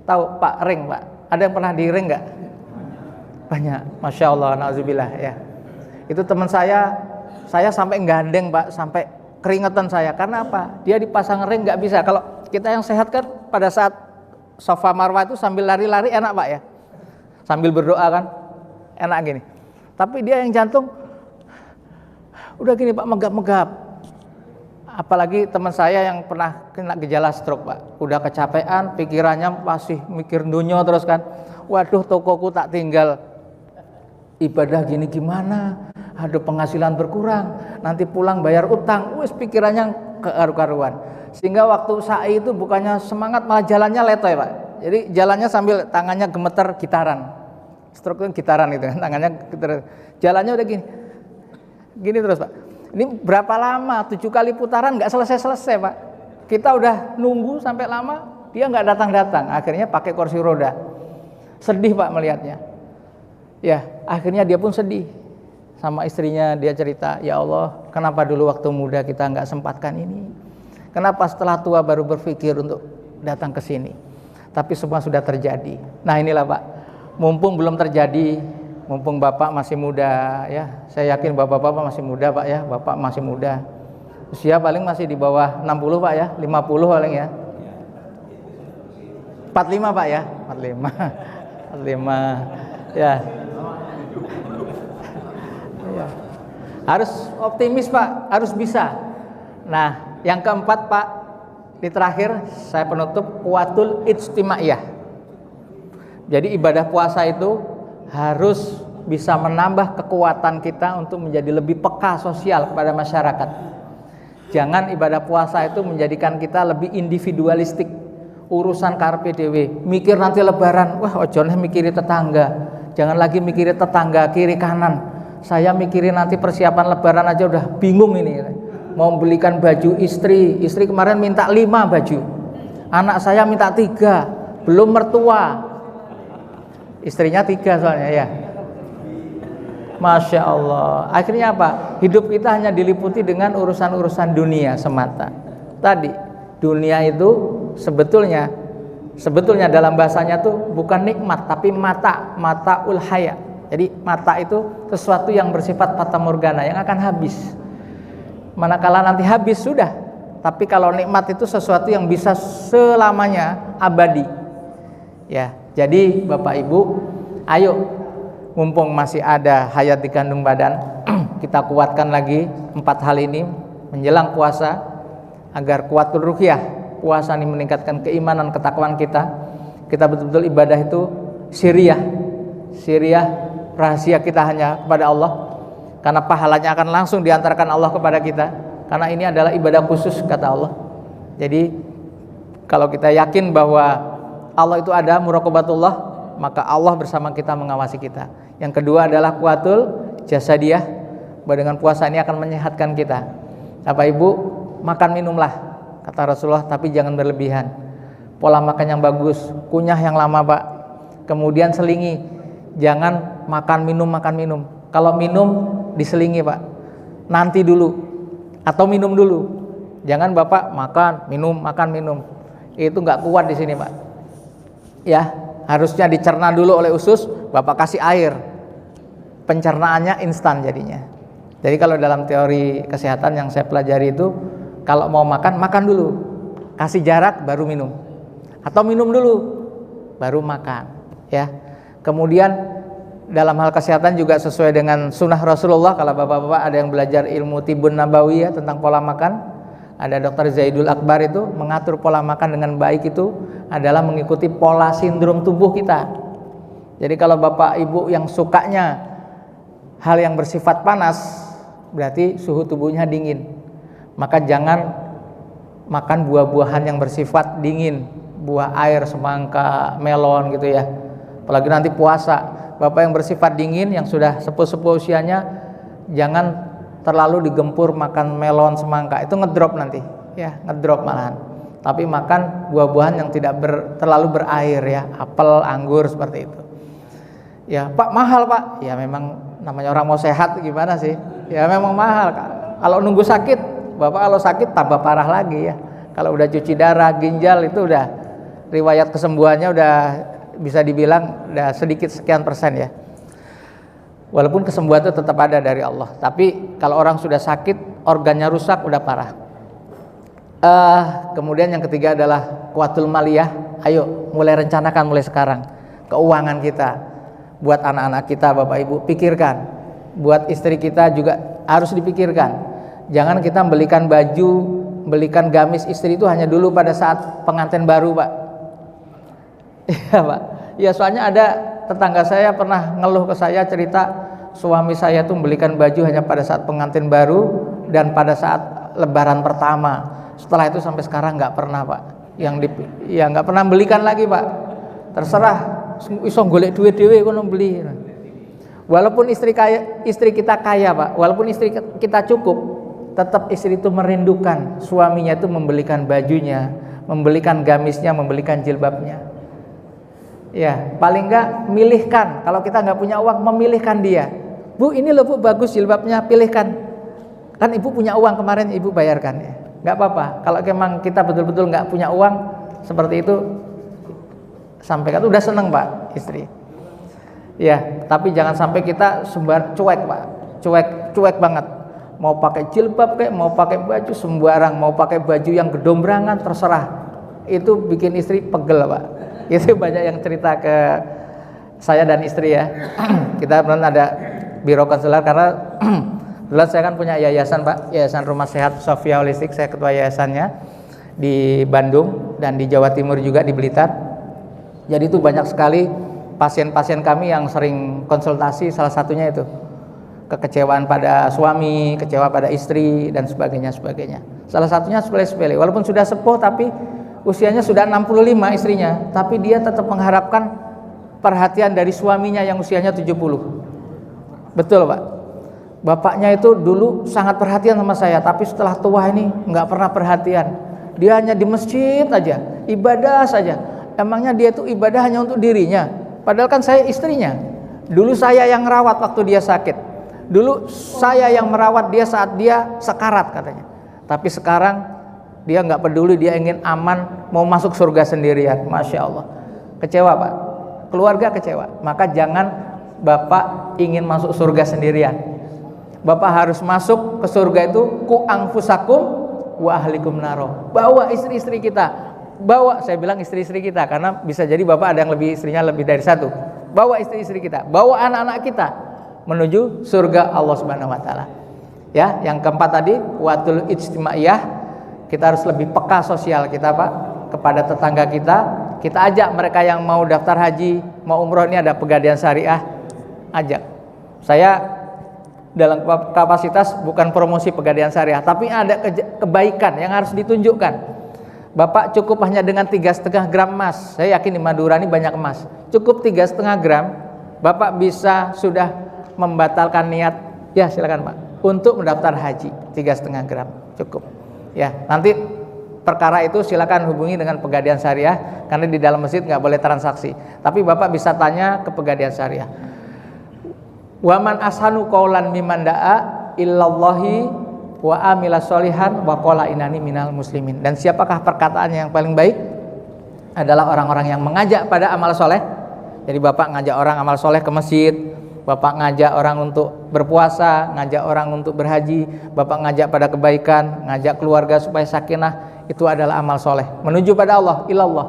Tahu Pak ring, Pak? Ada yang pernah di ring nggak? Banyak. Masya Allah, na'udzubillah ya. Itu teman saya sampai gandeng, Pak, sampai keringetan saya. Karena apa? Dia dipasang ring nggak bisa. Kalau kita yang sehat kan pada saat Sofa Marwah itu sambil lari-lari enak, Pak ya. Sambil berdoa kan enak gini. Tapi dia yang jantung udah gini, Pak, megap-megap. Apalagi teman saya yang pernah kena gejala stroke, Pak. Udah kecapean, pikirannya masih mikir dunia terus kan. Waduh, tokoku tak tinggal. Ibadah gini gimana? Aduh, penghasilan berkurang. Nanti pulang bayar utang. Wis pikirannya kearu-karuan. Sehingga waktu sa'i itu bukannya semangat, malah jalannya letoy, Pak. Jadi jalannya sambil tangannya gemeter gitaran. Stroke itu gitaran itu kan, tangannya gemeter. Jalannya udah gini. Gini terus, Pak. Ini berapa lama? 7 kali putaran nggak selesai-selesai, Pak. Kita udah nunggu sampai lama, dia nggak datang-datang. Akhirnya pakai kursi roda. Sedih, Pak, melihatnya. Ya, akhirnya dia pun sedih. Sama istrinya dia cerita, ya Allah, kenapa dulu waktu muda kita nggak sempatkan ini? Kenapa setelah tua baru berpikir untuk datang ke sini? Tapi semua sudah terjadi. Nah inilah, Pak, mumpung belum terjadi, mumpung Bapak masih muda ya, saya yakin Bapak-bapak masih muda, Pak ya, Bapak masih muda. Usia paling masih di bawah 60, Pak ya, 50 paling ya. 45, Pak ya, 45 ya. Ya. Harus optimis, Pak, harus bisa. Nah, yang keempat, Pak, di terakhir saya penutup kuatul ijtimaiyah. Jadi ibadah puasa itu harus bisa menambah kekuatan kita untuk menjadi lebih peka sosial kepada masyarakat. Jangan ibadah puasa itu menjadikan kita lebih individualistik. Urusan karpe dewe, mikir nanti lebaran, wah ojonnya mikirin tetangga. Jangan lagi mikirin tetangga kiri kanan. Saya mikirin nanti persiapan lebaran aja udah bingung ini. Mau belikan baju istri kemarin minta 5 baju. Anak saya minta 3, belum mertua. Istrinya 3 soalnya ya. Masya Allah. Akhirnya apa? Hidup kita hanya diliputi dengan urusan-urusan dunia semata. Tadi dunia itu sebetulnya dalam bahasanya tuh bukan nikmat, tapi mata ulhaya. Jadi mata itu sesuatu yang bersifat fata morgana yang akan habis. Manakala nanti habis sudah. Tapi kalau nikmat itu sesuatu yang bisa selamanya, abadi. Ya, jadi Bapak Ibu, ayo mumpung masih ada hayat di kandung badan, kita kuatkan lagi 4 hal ini menjelang puasa agar kuatul ruhiyah. Puasa ini meningkatkan keimanan, ketakwaan kita. Kita betul-betul ibadah itu siriyah, rahasia kita hanya kepada Allah. Karena pahalanya akan langsung diantarkan Allah kepada kita. Karena ini adalah ibadah khusus kata Allah. Jadi kalau kita yakin bahwa Allah itu ada, muraqabatullah, maka Allah bersama kita mengawasi kita. Yang kedua adalah kuatul jasadiyah, bahwa dengan puasa ini akan menyehatkan kita. Bapak Ibu, makan minumlah kata Rasulullah, tapi jangan berlebihan. Pola makan yang bagus, kunyah yang lama Pak. Kemudian selingi, jangan makan minum. Kalau minum diselingi Pak, nanti dulu atau minum dulu. Jangan Bapak makan minum. Itu nggak kuat di sini Pak. Ya, harusnya dicerna dulu oleh usus, Bapak kasih air. Pencernaannya instan jadinya. Jadi kalau dalam teori kesehatan yang saya pelajari itu, kalau mau makan dulu. Kasih jarak baru minum. Atau minum dulu baru makan, ya. Kemudian dalam hal kesehatan juga sesuai dengan sunnah Rasulullah. Kalau bapak-bapak ada yang belajar ilmu tibun nabawi ya, tentang pola makan, ada Dr. Zaidul Akbar itu mengatur pola makan dengan baik itu adalah mengikuti pola sindrom tubuh kita. Jadi kalau bapak ibu yang sukanya hal yang bersifat panas, berarti suhu tubuhnya dingin, maka jangan makan buah-buahan yang bersifat dingin, buah air, semangka, melon gitu ya. Apalagi nanti puasa, bapak yang bersifat dingin, yang sudah sepuh-sepuh usianya, jangan terlalu digempur makan melon, semangka, itu ngedrop nanti, ya ngedrop malahan. Tapi makan buah-buahan yang tidak terlalu berair ya, apel, anggur seperti itu. Ya Pak, mahal Pak. Ya memang namanya orang mau sehat gimana sih? Ya memang mahal. Kalau nunggu sakit, bapak kalau sakit tambah parah lagi ya. Kalau udah cuci darah, ginjal itu udah riwayat kesembuhannya udah bisa dibilang udah sedikit sekian persen ya. Walaupun kesembuhan itu tetap ada dari Allah, tapi kalau orang sudah sakit, organnya rusak, udah parah. Kemudian yang ketiga adalah kuatul maliyah. Ayo mulai rencanakan mulai sekarang keuangan kita. Buat anak-anak kita, bapak ibu, pikirkan. Buat istri kita juga harus dipikirkan. Jangan kita belikan baju, belikan gamis istri itu hanya dulu pada saat pengantin baru Pak. Iya Pak. Ya soalnya ada tetangga saya pernah ngeluh ke saya, cerita suami saya tuh belikan baju hanya pada saat pengantin baru dan pada saat lebaran pertama. Setelah itu sampai sekarang nggak pernah Pak. Ya nggak pernah belikan lagi Pak. Terserah, iso golek duit dhewe kono beli. Walaupun istri kita kaya Pak, walaupun istri kita cukup, tetap istri itu merindukan suaminya itu membelikan bajunya, membelikan gamisnya, membelikan jilbabnya. Ya, paling enggak milihkan. Kalau kita enggak punya uang, memilihkan dia. Bu, ini loh Bu, bagus jilbabnya, pilihkan. Kan ibu punya uang kemarin, ibu bayarkan ya. Enggak apa-apa. Kalau memang kita betul-betul enggak punya uang seperti itu, sampaikan. Udah seneng Pak istri. Ya, tapi jangan sampai kita cuek Pak. Cuek banget. Mau pakai jilbab kayak, mau pakai baju sembarang, mau pakai baju yang gedombrangan, terserah. Itu bikin istri pegel Pak. Itu banyak yang cerita ke saya dan istri ya. Kita benar ada biro konselor karena dulu saya kan punya yayasan Pak, Yayasan Rumah Sehat Sofia Holistik, saya ketua yayasannya di Bandung dan di Jawa Timur juga di Blitar. Jadi itu banyak sekali pasien-pasien kami yang sering konsultasi, salah satunya itu kekecewaan pada suami, kecewa pada istri dan sebagainya. Salah satunya sepele-sepele, walaupun sudah sepuh tapi usianya sudah 65 istrinya, tapi dia tetap mengharapkan perhatian dari suaminya yang usianya 70. Betul Pak. Bapaknya itu dulu sangat perhatian sama saya, tapi setelah tua ini nggak pernah perhatian. Dia hanya di masjid aja, ibadah saja. Emangnya dia itu ibadah hanya untuk dirinya? Padahal kan saya istrinya. Dulu saya yang merawat waktu dia sakit. Dulu saya yang merawat dia saat dia sekarat katanya. Tapi sekarang dia nggak peduli, dia ingin aman, mau masuk surga sendirian. Masya Allah. Kecewa Pak. Keluarga kecewa. Maka jangan Bapak ingin masuk surga sendirian. Bapak harus masuk ke surga itu ku anfusakum wa ahlikum naro. Bawa istri-istri kita. Bawa, saya bilang istri-istri kita karena bisa jadi Bapak ada yang lebih istrinya lebih dari satu. Bawa istri-istri kita, bawa anak-anak kita menuju surga Allah Subhanahu wa taala. Ya, yang keempat tadi watul ijtimaiyah, kita harus lebih peka sosial kita, Pak, kepada tetangga kita. Kita ajak mereka yang mau daftar haji, mau umroh, ini ada Pegadaian Syariah, ajak. Saya dalam kapasitas bukan promosi Pegadaian Syariah, tapi ada kebaikan yang harus ditunjukkan. Bapak cukup hanya dengan 3,5 gram emas. Saya yakin di Madura ini banyak emas. Cukup 3,5 gram, Bapak bisa sudah membatalkan niat. Ya, silakan Pak, untuk mendaftar haji 3,5 gram cukup. Ya, nanti perkara itu silakan hubungi dengan Pegadaian Syariah karena di dalam masjid nggak boleh transaksi. Tapi Bapak bisa tanya ke Pegadaian Syariah. Waman ashanu qaulan mimman da'a illallahi wa amila sholihan wa qala innani minal muslimin. Dan siapakah perkataan yang paling baik? Adalah orang-orang yang mengajak pada amal soleh. Jadi Bapak ngajak orang amal soleh ke masjid, Bapak ngajak orang untuk berpuasa, ngajak orang untuk berhaji, Bapak ngajak pada kebaikan, ngajak keluarga supaya sakinah, itu adalah amal soleh menuju pada Allah, ilallah.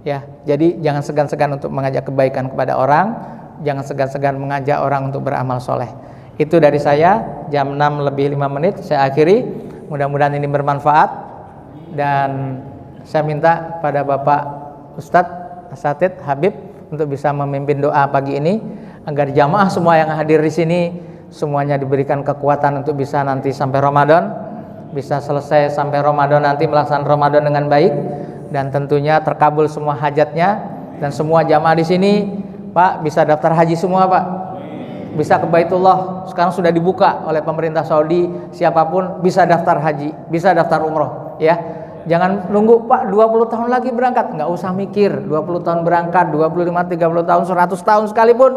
Ya, jadi jangan segan-segan untuk mengajak kebaikan kepada orang, jangan segan-segan mengajak orang untuk beramal soleh. Itu dari saya, jam 6:05 saya akhiri. Mudah-mudahan ini bermanfaat. Dan saya minta pada Bapak Ustadz Asatidz Habib untuk bisa memimpin doa pagi ini agar jamaah semua yang hadir di sini semuanya diberikan kekuatan untuk bisa nanti sampai Ramadan, bisa selesai sampai Ramadan nanti melaksanakan Ramadan dengan baik, dan tentunya terkabul semua hajatnya. Dan semua jamaah di sini, Pak, bisa daftar haji semua, Pak. Bisa ke Baitullah, sekarang sudah dibuka oleh pemerintah Saudi, siapapun bisa daftar haji, bisa daftar umroh, ya. Jangan nunggu, Pak, 20 tahun lagi berangkat, nggak usah mikir, 20 tahun berangkat, 25, 30 tahun, 100 tahun sekalipun,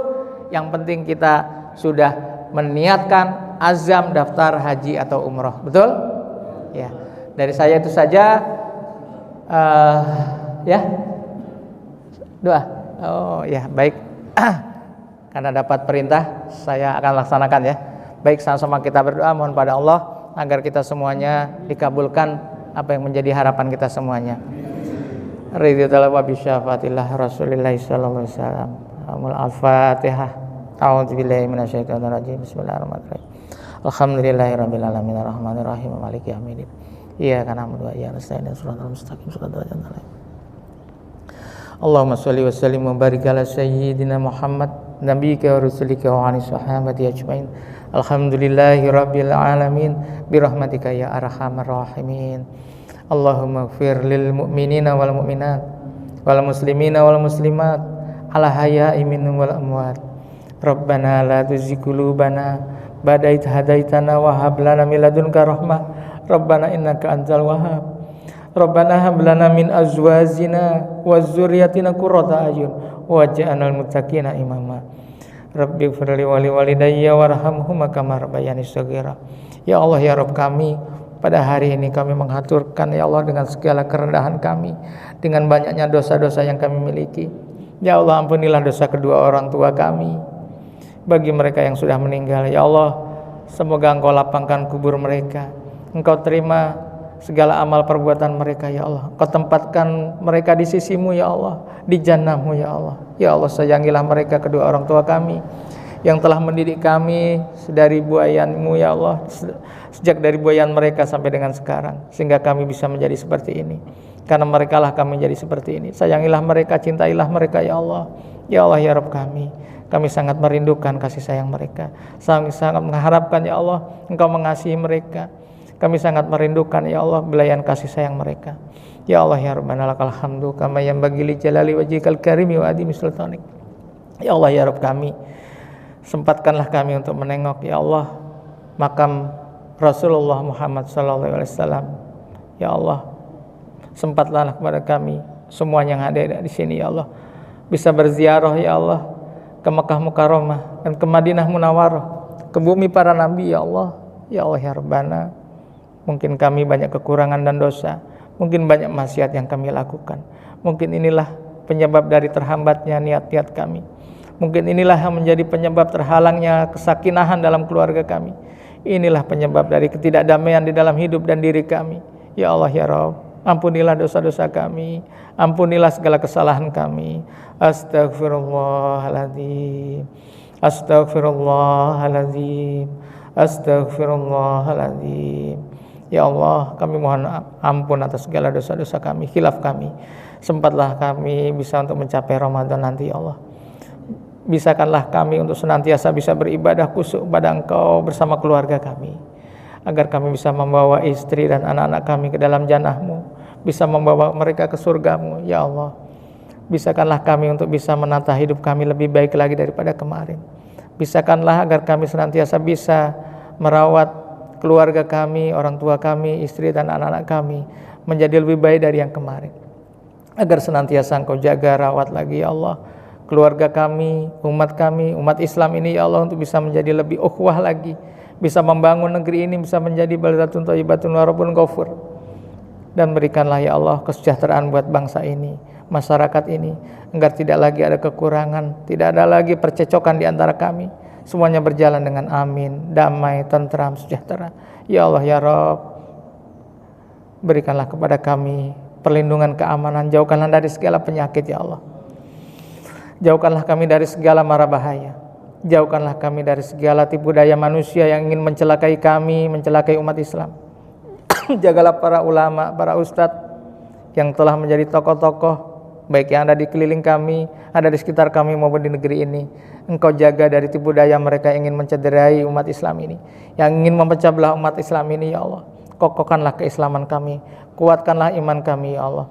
yang penting kita sudah meniatkan azam daftar haji atau umroh, betul? Ya, dari saya itu saja, ya, doa. Oh ya, baik. Karena dapat perintah, saya akan laksanakan ya. Baik, sama-sama kita berdoa, mohon pada Allah agar kita semuanya dikabulkan apa yang menjadi harapan kita semuanya. Ridhiyallahu wa bisyafaatillah Rasulillah sallallahu alaihi wasallam. Al-Fatihah. A'udzubillahi minasyaitonir rajim. Bismillahirrahmanirrahim. Alhamdulillahirabbil alamin arrahmanir rahim maliki yaumiddin. Iyyaka na'budu wa iyyaka nasta'in ihdinas siratal mustaqim siratal ladzina an'amta 'alaihim. Allahumma sholli wa sallim wa barik ala sayyidina Muhammad nabiyyika wa rasulika wa ali sahabati ajmain. Alhamdulillahi rabbil alamin birahmatika ya arhamar rahimin. Allahumma ighfir lil mu'minina wal mu'minat wal muslimina wal muslimat ala hayya'i minhum wal amwat. Rabbana la tuzigh qulubana ba'da idh hadaitana wa hab lana min ladunka rahmah. Rabbana innaka antal wahhab. Rabbana hab lana min azwajina wa dzurriyyatina qurrata a'yun waj'alnal muttaqina imama. Rabbighfir li wa liwalidayya warhamhuma kama rabbayani shaghira. Ya Allah, ya Rabb kami, pada hari ini kami menghaturkan ya Allah dengan segala kerendahan kami, dengan banyaknya dosa-dosa yang kami miliki. Ya Allah, ampunilah dosa kedua orang tua kami. Bagi mereka yang sudah meninggal, ya Allah, semoga Engkau lapangkan kubur mereka. Engkau terima segala amal perbuatan mereka, ya Allah. Kau tempatkan mereka di sisimu, ya Allah, di jannahmu, ya Allah. Ya Allah, sayangilah mereka kedua orang tua kami yang telah mendidik kami dari buayanmu, ya Allah, sejak dari buayan mereka sampai dengan sekarang, sehingga kami bisa menjadi seperti ini. Karena mereka lah kami menjadi seperti ini. Sayangilah mereka, cintailah mereka, ya Allah. Ya Allah, ya Rabb kami sangat merindukan kasih sayang mereka. Sangat mengharapkan, ya Allah, Engkau mengasihi mereka. Kami sangat merindukan, ya Allah, belayan kasih sayang mereka. Ya Allah, ya Rabbana lakal hamdu kama yanbaghi li jalali wajhikal karimi wa adimi sultanik. Ya Allah, ya Rabb kami, sempatkanlah kami untuk menengok, ya Allah, makam Rasulullah Muhammad sallallahu alaihi wasallam. Ya Allah, sempatlah kepada kami semua yang ada di sini, ya Allah, bisa berziarah, ya Allah, ke Mekah Mukarramah dan ke Madinah Munawwarah, ke bumi para nabi, ya Allah. Ya Allah, ya Rabbana, mungkin kami banyak kekurangan dan dosa, mungkin banyak maksiat yang kami lakukan. Mungkin inilah penyebab dari terhambatnya niat-niat kami. Mungkin inilah yang menjadi penyebab terhalangnya kesakinahan dalam keluarga kami. Inilah penyebab dari ketidakdamaian di dalam hidup dan diri kami. Ya Allah ya Rabb, ampunilah dosa-dosa kami, ampunilah segala kesalahan kami. Astaghfirullahaladzim, astaghfirullahaladzim, astaghfirullahaladzim. Ya Allah, kami mohon ampun atas segala dosa-dosa kami, khilaf kami. Sempatlah kami bisa untuk mencapai Ramadan nanti ya Allah. Bisakanlah kami untuk senantiasa bisa beribadah khusyuk pada Engkau bersama keluarga kami, agar kami bisa membawa istri dan anak-anak kami ke dalam jannah-Mu, bisa membawa mereka ke surga-Mu. Ya Allah, bisakanlah kami untuk bisa menata hidup kami lebih baik lagi daripada kemarin. Bisakanlah agar kami senantiasa bisa merawat keluarga kami, orang tua kami, istri dan anak-anak kami menjadi lebih baik dari yang kemarin, agar senantiasa Engkau jaga, rawat lagi ya Allah keluarga kami, umat Islam ini ya Allah, untuk bisa menjadi lebih ukhuwah lagi, bisa membangun negeri ini, bisa menjadi baldatun thayyibatun wa rabbun ghafur. Dan berikanlah ya Allah kesejahteraan buat bangsa ini, masyarakat ini, agar tidak lagi ada kekurangan, tidak ada lagi percecokan di antara kami, semuanya berjalan dengan amin, damai, tentram, sejahtera. Ya Allah ya Rabb, berikanlah kepada kami perlindungan, keamanan, jauhkanlah dari segala penyakit ya Allah. Jauhkanlah kami dari segala mara bahaya. Jauhkanlah kami dari segala tipu daya manusia yang ingin mencelakai kami, mencelakai umat Islam. Jagalah para ulama, para ustadz yang telah menjadi tokoh-tokoh, baik yang ada di keliling kami, ada di sekitar kami maupun di negeri ini. Engkau jaga dari tipu daya mereka yang ingin mencederai umat Islam ini, yang ingin memecah belah umat Islam ini ya Allah. Kokohkanlah keislaman kami, kuatkanlah iman kami ya Allah.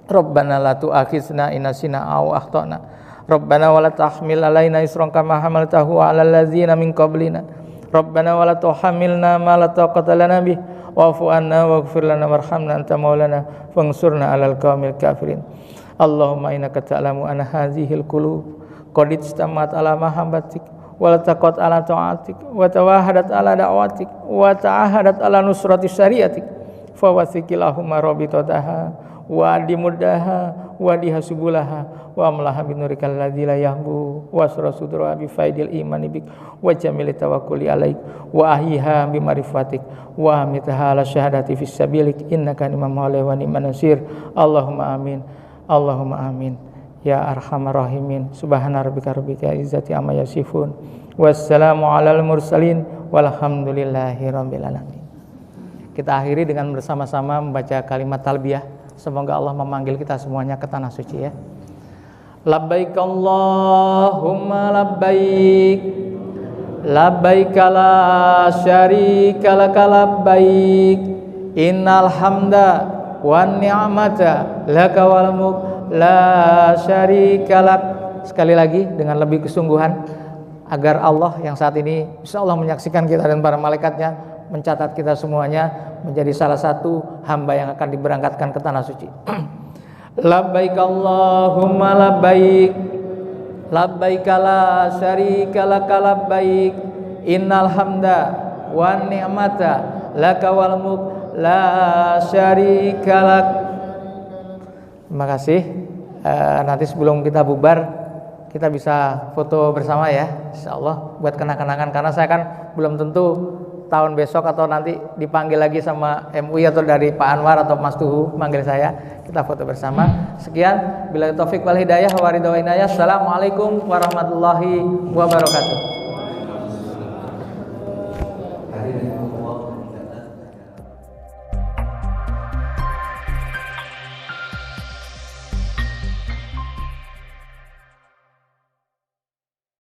Rabbana la tu'akhizna in nasina aw akhtana. Rabbana wa la tahmil alaina isran kama hamaltahu 'alal ladzina min qablina. Rabbana wa la tuhammilna ma la taqata lana bih wa'fu 'anna waghfir lana warhamna anta maulana fansurna 'alal qaumil kafirin. Allahumma innaka ta'lamu anna hadhil qulub qad istamat 'ala mahabbatik wa la taqat 'ala ta'atik wa tawahadat 'ala da'watik wa ta'ahadat 'ala nusrati syariatik fa wasikilahumma rabbitataha wa dimuddaha wa dihasubulaha wa amlaha binurikal ladzi la yahbu wa surasudra bi faidil imani bik wa jamil tawakkuli alaik wa ahiha bi marifatik wa amitaha ala syahadati fis sabilik innaka ni'mal maula wa ni'man nasir. Allahumma amin, Allahumma amin ya arhamar rahimin. Subhana rabbika rabbil izzati amma yasifun wassalamu alal mursalin walhamdulillahi rabbil alamin. Kita akhiri dengan bersama-sama membaca kalimat talbiyah. Semoga Allah memanggil kita semuanya ke tanah suci ya. Labbaik Allahumma labbaik, labbaik la syarika laka labbaik, innal hamda wan ni'mata laka wal mulk la syarika lak. Sekali lagi dengan lebih kesungguhan, agar Allah yang saat ini insyaallah menyaksikan kita dan para malaikatnya mencatat kita semuanya menjadi salah satu hamba yang akan diberangkatkan ke tanah suci. Labbaik Allahumma labbaik, labbaik la syarika laka labbaik, innal hamda wan ni'mata laka wal mulk la syarika lak. Terima kasih. Nanti sebelum kita bubar, kita bisa foto bersama ya, insyaallah buat kenang-kenangan, karena saya kan belum tentu tahun besok atau nanti dipanggil lagi sama MUI atau dari Pak Anwar atau Mas Tuhu manggil saya, kita foto bersama. Sekian, billahi taufik wal hidayah wa ridha wa inayah. Assalamualaikum warahmatullahi wabarakatuh.